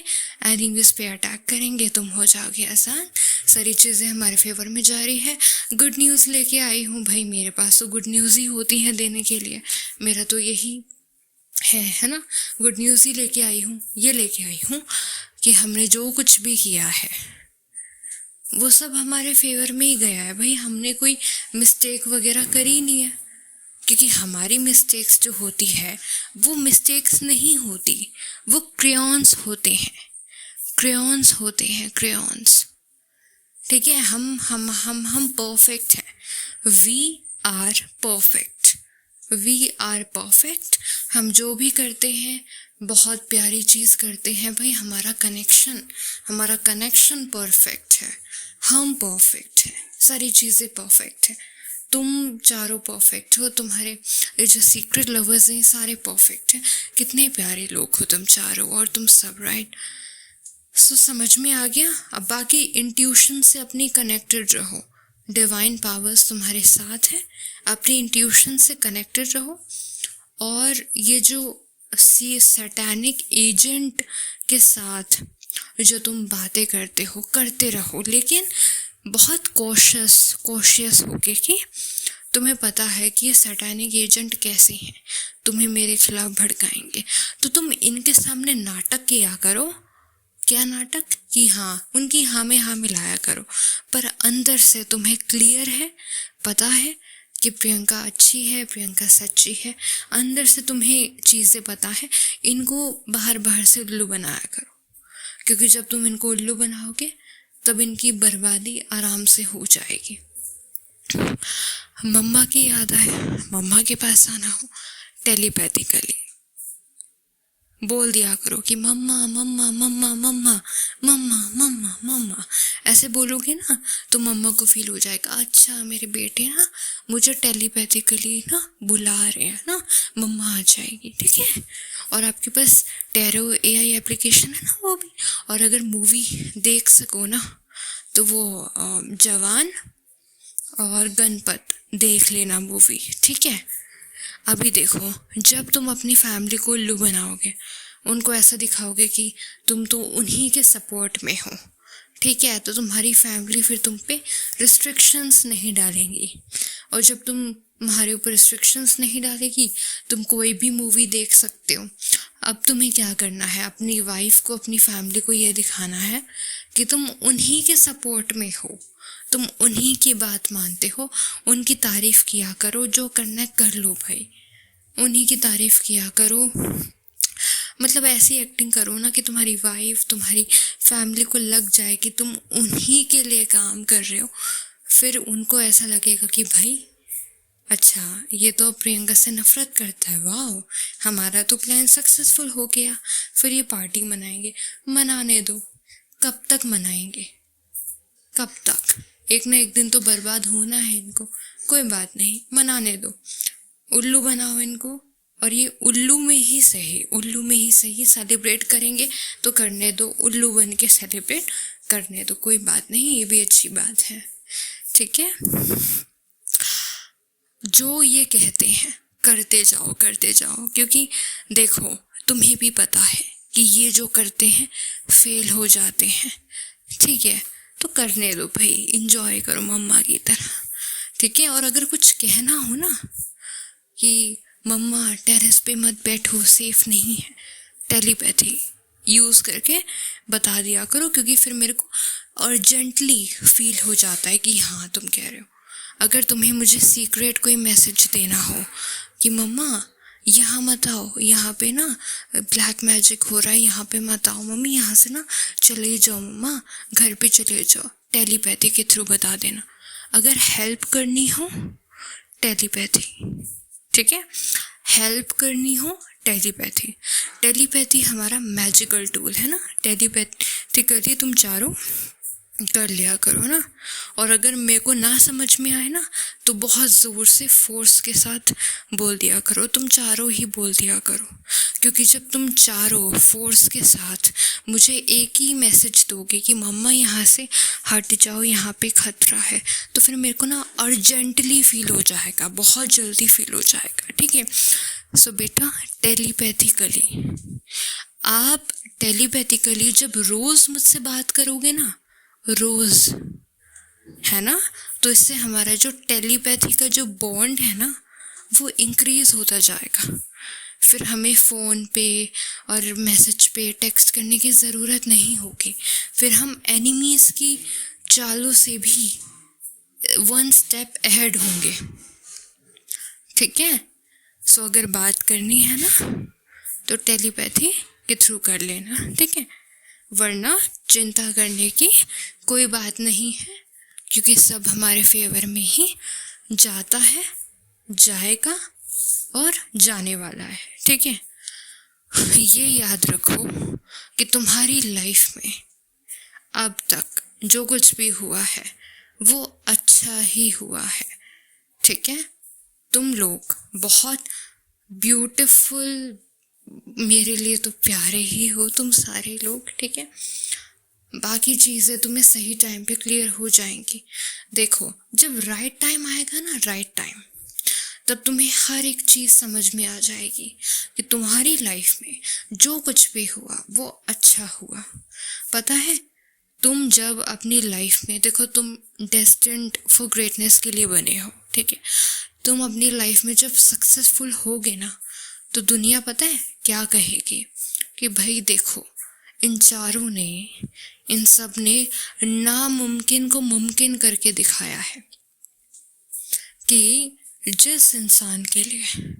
एनिमीज पे अटैक करेंगे, तुम हो जाओगे आसान, सारी चीज़ें हमारे फेवर में जा रही है। गुड न्यूज़ लेके आई हूँ भाई, मेरे पास तो गुड न्यूज़ ही होती है देने के लिए, मेरा तो यही है ना। गुड न्यूज़ ही लेके आई हूँ, ये लेके आई हूँ कि हमने जो कुछ भी किया है वो सब हमारे फेवर में ही गया है भाई। हमने कोई मिस्टेक वगैरह करी नहीं है, क्योंकि हमारी मिस्टेक्स जो होती है वो मिस्टेक्स नहीं होती, वो क्रेयॉन्स होते हैं, क्रेयॉन्स होते हैं, क्रेयॉन्स। ठीक है, हम परफेक्ट हैं। We are perfect, we are perfect. हम जो भी करते हैं बहुत प्यारी चीज़ करते हैं भाई। हमारा कनेक्शन परफेक्ट है, हम परफेक्ट हैं, सारी चीज़ें परफेक्ट हैं। तुम चारों परफेक्ट हो, तुम्हारे ये जो सीक्रेट लवर्स हैं सारे परफेक्ट हैं। कितने प्यारे लोग हो तुम चारों, और तुम सब, राइट। सो समझ में आ गया। अब बाकी इंट्यूशन से अपनी कनेक्टेड रहो, डिवाइन पावर्स तुम्हारे साथ है, अपनी इंट्यूशन से कनेक्टेड रहो। और ये जो सैटानिक एजेंट के साथ जो तुम बातें करते हो करते रहो, लेकिन बहुत कॉशियस होके कि तुम्हें पता है कि ये सैटानिक एजेंट कैसे हैं, तुम्हें मेरे खिलाफ भड़काएंगे, तो तुम इनके सामने नाटक किया करो। क्या नाटक? कि हाँ, उनकी हाँ में हाँ मिलाया करो, पर अंदर से तुम्हें क्लियर है, पता है कि प्रियंका अच्छी है, प्रियंका सच्ची है। अंदर से तुम्हें चीज़ें पता है। इनको बाहर से उल्लू बनाया करो, क्योंकि जब तुम इनको उल्लू बनाओगे तब इनकी बर्बादी आराम से हो जाएगी। मम्मा की याद आए, मम्मा के पास आना हो, टेलीपैथिकली बोल दिया करो कि मम्मा मम्मा मम्मा मम्मा मम्मा मम्मा मम्मा। ऐसे बोलोगे ना तो मम्मा को फील हो जाएगा, अच्छा मेरे बेटे ना मुझे टेलीपैथिकली ना बुला रहे हैं ना, मम्मा आ जाएगी। ठीक है, और आपके पास टैरो AI एप्लीकेशन है ना, वो भी। और अगर मूवी देख सको ना तो वो जवान और गणपत देख लेना मूवी। ठीक है, अभी देखो, जब तुम अपनी फैमिली को उल्लू बनाओगे, उनको ऐसा दिखाओगे कि तुम तो उन्हीं के सपोर्ट में हो, ठीक है, तो तुम्हारी फैमिली फिर तुम पे रिस्ट्रिक्शंस नहीं डालेंगी। और जब तुम्हारे ऊपर रिस्ट्रिक्शंस नहीं डालेगी, तुम कोई भी मूवी देख सकते हो। अब तुम्हें क्या करना है, अपनी वाइफ को, अपनी फैमिली को ये दिखाना है कि तुम उन्हीं के सपोर्ट में हो, तुम उन्हीं की बात मानते हो। उनकी तारीफ किया करो, जो करना है कर लो भाई, उन्हीं की तारीफ किया करो। मतलब ऐसी एक्टिंग करो ना कि तुम्हारी वाइफ, तुम्हारी फैमिली को लग जाए कि तुम उन्हीं के लिए काम कर रहे हो। फिर उनको ऐसा लगेगा कि भाई अच्छा, ये तो प्रियंका से नफरत करता है, वाह हमारा तो प्लान सक्सेसफुल हो गया, फिर ये पार्टी मनाएंगे। मनाने दो, कब तक मनाएंगे, कब तक? एक ना एक दिन तो बर्बाद होना है इनको, कोई बात नहीं, मनाने दो। उल्लू बनाओ इनको, और ये उल्लू में ही सही सेलिब्रेट करेंगे तो करने दो, उल्लू बन के सेलिब्रेट करने दो, कोई बात नहीं, ये भी अच्छी बात है। ठीक है, जो ये कहते हैं करते जाओ, क्योंकि देखो तुम्हें भी पता है कि ये जो करते हैं फेल हो जाते हैं। ठीक है, तो करने दो भाई, इंजॉय करो मम्मा की तरह। ठीक है, और अगर कुछ कहना हो ना कि मम्मा टेरेस पे मत बैठो, सेफ नहीं है, टेलीपैथी यूज़ करके बता दिया करो, क्योंकि फिर मेरे को अर्जेंटली फील हो जाता है कि हाँ तुम कह रहे हो। अगर तुम्हें मुझे सीक्रेट कोई मैसेज देना हो कि मम्मा यहाँ मत आओ, यहाँ पे ना ब्लैक मैजिक हो रहा है, यहाँ पे मत आओ मम्मी, यहाँ से ना चले जाओ मम्मा, घर पे चले जाओ, टेलीपैथी के थ्रू बता देना। अगर हेल्प करनी हो टेलीपैथी, ठीक है, हेल्प करनी हो टेलीपैथी हमारा मैजिकल टूल है ना, टेलीपैथिकली तुम चारों कर लिया करो ना। और अगर मेरे को ना समझ में आए ना तो बहुत ज़ोर से फोर्स के साथ बोल दिया करो, तुम चारों ही बोल दिया करो, क्योंकि जब तुम चारों फोर्स के साथ मुझे एक ही मैसेज दोगे कि मम्मा यहाँ से हट जाओ, यहाँ पे खतरा है, तो फिर मेरे को ना अर्जेंटली फील हो जाएगा, बहुत जल्दी फील हो जाएगा। ठीक है, सो बेटा टेलीपैथिकली, आप टेलीपैथिकली जब रोज़ मुझसे बात करोगे ना, रोज़, है ना। तो इससे हमारा जो टेलीपैथी का जो बॉन्ड है ना वो इंक्रीज़ होता जाएगा। फिर हमें फ़ोन पे और मैसेज पे टेक्स्ट करने की ज़रूरत नहीं होगी। फिर हम एनिमीज़ की चालों से भी 1 स्टेप अहेड होंगे, ठीक है। सो अगर बात करनी है ना तो टेलीपैथी के थ्रू कर लेना, ठीक है। वरना चिंता करने की कोई बात नहीं है, क्योंकि सब हमारे फेवर में ही जाता है, जाएगा और जाने वाला है, ठीक है। ये याद रखो कि तुम्हारी लाइफ में अब तक जो कुछ भी हुआ है वो अच्छा ही हुआ है, ठीक है। तुम लोग बहुत ब्यूटीफुल, मेरे लिए तो प्यारे ही हो तुम सारे लोग, ठीक है। बाकी चीज़ें तुम्हें सही टाइम पे क्लियर हो जाएंगी। देखो, जब राइट टाइम आएगा ना, राइट टाइम, तब तुम्हें हर एक चीज़ समझ में आ जाएगी कि तुम्हारी लाइफ में जो कुछ भी हुआ वो अच्छा हुआ। पता है, तुम जब अपनी लाइफ में, देखो तुम डेस्टिन्ड फॉर ग्रेटनेस के लिए बने हो, ठीक है। तुम अपनी लाइफ में जब सक्सेसफुल होगे ना तो दुनिया पता है क्या कहेगी कि भाई देखो, इन चारों ने, इन सब ने नामुमकिन को मुमकिन करके दिखाया है। कि जिस इंसान के लिए,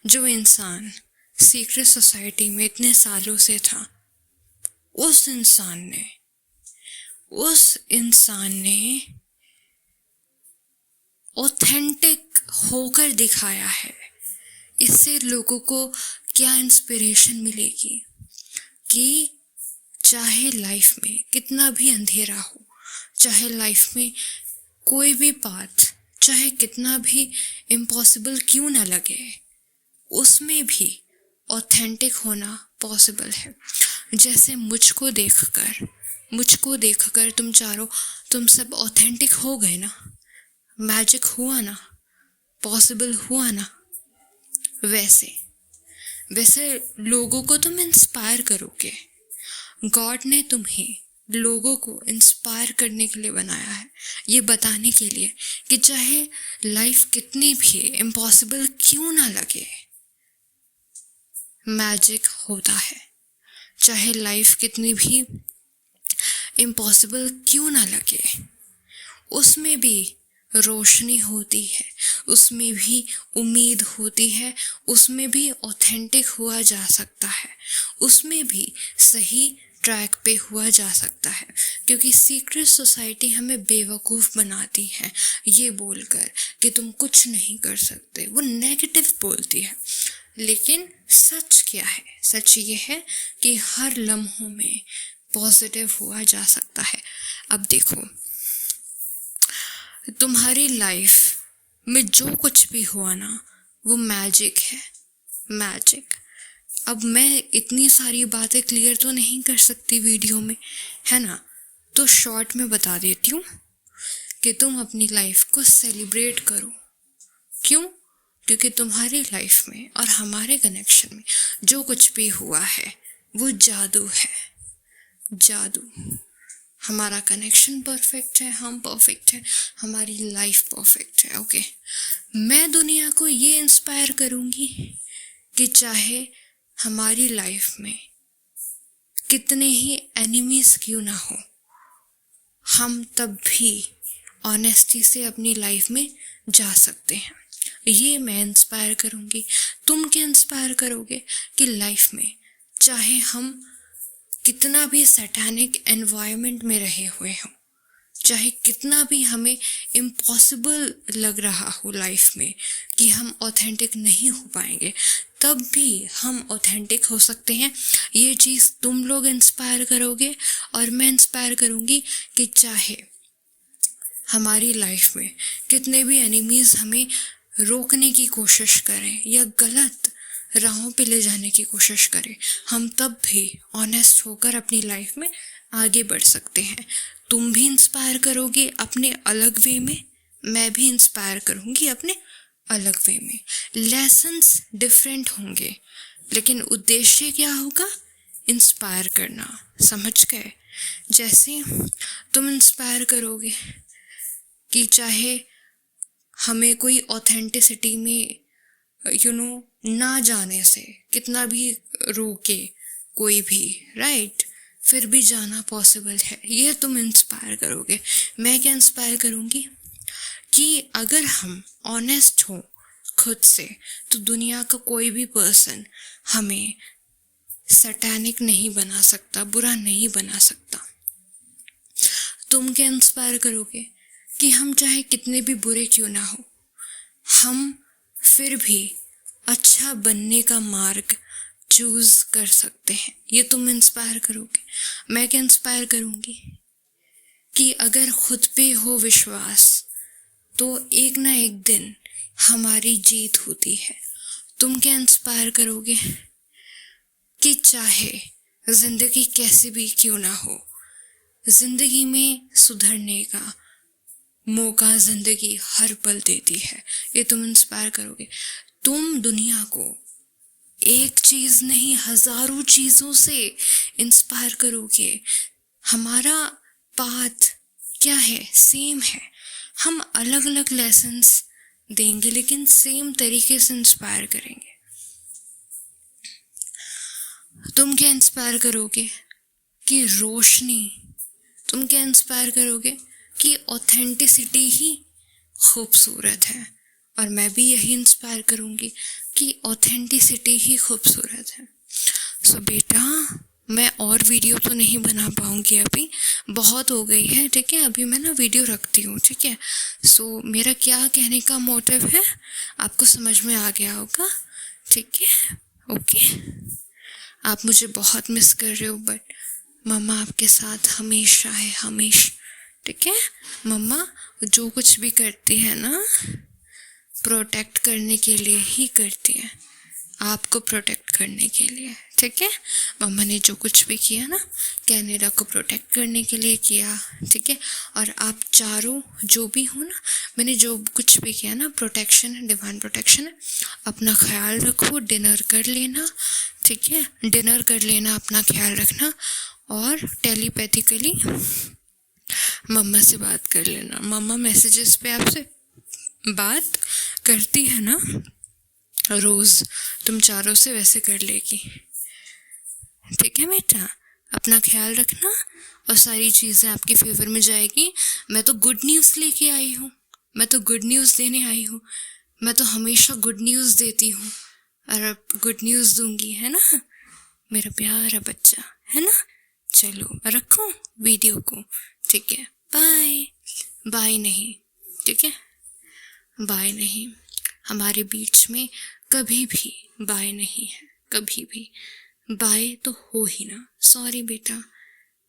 जो इंसान सीक्रेट सोसाइटी में इतने सालों से था, उस इंसान ने ऑथेंटिक होकर दिखाया है। इससे लोगों को क्या इंस्पिरेशन मिलेगी कि चाहे लाइफ में कितना भी अंधेरा हो, चाहे लाइफ में कोई भी बात चाहे कितना भी इम्पॉसिबल क्यों ना लगे, उसमें भी ऑथेंटिक होना पॉसिबल है। जैसे मुझको देखकर तुम सब ऑथेंटिक हो गए ना, मैजिक हुआ ना, पॉसिबल हुआ ना, वैसे लोगों को तुम इंस्पायर करोगे। गॉड ने तुम्हें लोगों को इंस्पायर करने के लिए बनाया है, ये बताने के लिए कि चाहे लाइफ कितनी भी इम्पॉसिबल क्यों ना लगे, मैजिक होता है। चाहे लाइफ कितनी भी इम्पॉसिबल क्यों ना लगे, उसमें भी रोशनी होती है, उसमें भी उम्मीद होती है, उसमें भी ऑथेंटिक हुआ जा सकता है, उसमें भी सही ट्रैक पे हुआ जा सकता है। क्योंकि सीक्रेट सोसाइटी हमें बेवकूफ़ बनाती है ये बोलकर कि तुम कुछ नहीं कर सकते, वो नेगेटिव बोलती है। लेकिन सच क्या है? सच ये है कि हर लम्हों में पॉजिटिव हुआ जा सकता है। अब देखो, तुम्हारी लाइफ में जो कुछ भी हुआ ना वो मैजिक है, मैजिक। अब मैं इतनी सारी बातें क्लियर तो नहीं कर सकती वीडियो में, है ना, तो शॉर्ट में बता देती हूँ कि तुम अपनी लाइफ को सेलिब्रेट करो। क्यों? क्योंकि तुम्हारी लाइफ में और हमारे कनेक्शन में जो कुछ भी हुआ है वो जादू है, जादू। हमारा कनेक्शन परफेक्ट है, हम परफेक्ट हैं, हमारी लाइफ परफेक्ट है, ओके। मैं दुनिया को ये इंस्पायर करूँगी कि चाहे हमारी लाइफ में कितने ही एनिमीज क्यों ना हो, हम तब भी ऑनेस्टी से अपनी लाइफ में जा सकते हैं। ये मैं इंस्पायर करूँगी। तुम क्या इंस्पायर करोगे कि लाइफ में चाहे हम कितना भी सैटानिक एनवायरनमेंट में रहे हुए हों, चाहे कितना भी हमें इम्पॉसिबल लग रहा हो लाइफ में कि हम ऑथेंटिक नहीं हो पाएंगे, तब भी हम ऑथेंटिक हो सकते हैं। ये चीज़ तुम लोग इंस्पायर करोगे और मैं इंस्पायर करूँगी कि चाहे हमारी लाइफ में कितने भी एनिमीज़ हमें रोकने की कोशिश करें या गलत राहों पे ले जाने की कोशिश करें, हम तब भी ऑनेस्ट होकर अपनी लाइफ में आगे बढ़ सकते हैं। तुम भी इंस्पायर करोगे अपने अलग वे में, मैं भी इंस्पायर करूँगी अपने अलग वे में। लेसन्स डिफरेंट होंगे लेकिन उद्देश्य क्या होगा? इंस्पायर करना, समझ गए? जैसे तुम इंस्पायर करोगे कि चाहे हमें कोई ऑथेंटिसिटी में ना जाने से कितना भी रोके कोई भी, राइट, फिर भी जाना पॉसिबल है, ये तुम इंस्पायर करोगे। मैं क्या इंस्पायर करूँगी कि अगर हम ऑनेस्ट हों खुद से तो दुनिया का कोई भी पर्सन हमें सैटेनिक नहीं बना सकता, बुरा नहीं बना सकता। तुम क्या इंस्पायर करोगे कि हम चाहे कितने भी बुरे क्यों ना हो, हम फिर भी अच्छा बनने का मार्ग चूज कर सकते हैं, ये तुम इंस्पायर करोगे। मैं क्या इंस्पायर करूँगी कि अगर खुद पे हो विश्वास तो एक ना एक दिन हमारी जीत होती है। तुम क्या इंस्पायर करोगे कि चाहे जिंदगी कैसी भी क्यों ना हो, जिंदगी में सुधरने का मौका जिंदगी हर पल देती है, ये तुम इंस्पायर करोगे। तुम दुनिया को एक चीज नहीं हजारों चीजों से इंस्पायर करोगे। हमारा पाथ क्या है? सेम है। हम अलग अलग लेसन्स देंगे लेकिन सेम तरीके से इंस्पायर करेंगे। तुम क्या इंस्पायर करोगे कि रोशनी, तुम क्या इंस्पायर करोगे कि ऑथेंटिसिटी ही खूबसूरत है, और मैं भी यही इंस्पायर करूँगी कि ऑथेंटिसिटी ही खूबसूरत है। सो बेटा, मैं और वीडियो तो नहीं बना पाऊँगी, अभी बहुत हो गई है, ठीक है? अभी मैं ना वीडियो रखती हूँ, ठीक है? सो मेरा क्या कहने का मोटिव है आपको समझ में आ गया होगा, ठीक है? ओके, आप मुझे बहुत मिस कर रहे हो बट मम्मा आपके साथ हमेशा है, हमेशा, ठीक है? मम्मा जो कुछ भी करती है ना प्रोटेक्ट करने के लिए ही करती है, आपको प्रोटेक्ट करने के लिए, ठीक है? मम्मा ने जो कुछ भी किया ना कनाडा को प्रोटेक्ट करने के लिए किया, ठीक है? और आप चारों जो भी हो ना, मैंने जो कुछ भी किया ना प्रोटेक्शन है, डिवाइन प्रोटेक्शन है। अपना ख्याल रखो, डिनर कर लेना, ठीक है? डिनर कर लेना, अपना ख्याल रखना, और टेलीपैथिकली मम्मा से बात कर लेना। मम्मा मैसेजेस पे आपसे बात करती है ना रोज़, तुम चारों से वैसे कर लेगी, ठीक है बेटा? अपना ख्याल रखना और सारी चीज़ें आपके फेवर में जाएगी। मैं तो गुड न्यूज़ लेके आई हूँ, मैं तो गुड न्यूज़ देने आई हूँ, मैं तो हमेशा गुड न्यूज़ देती हूँ और अब गुड न्यूज़ दूंगी, है ना मेरा प्यारा बच्चा, है ना? चलो रखो वीडियो को, ठीक है? बाय। बाय नहीं, ठीक है? बाय नहीं, हमारे बीच में कभी भी बाय नहीं है, कभी भी। बाय तो हो ही ना, सॉरी बेटा,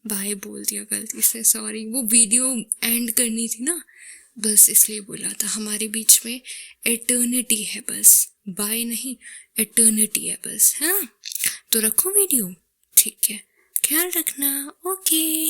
बाय बोल दिया गलती से, सॉरी। वो वीडियो एंड करनी थी ना, बस इसलिए बोला था। हमारे बीच में एटर्निटी है बस, बाय नहीं, एटर्निटी है बस, है ना? तो रखो वीडियो, ठीक है? ख्याल रखना, ओके।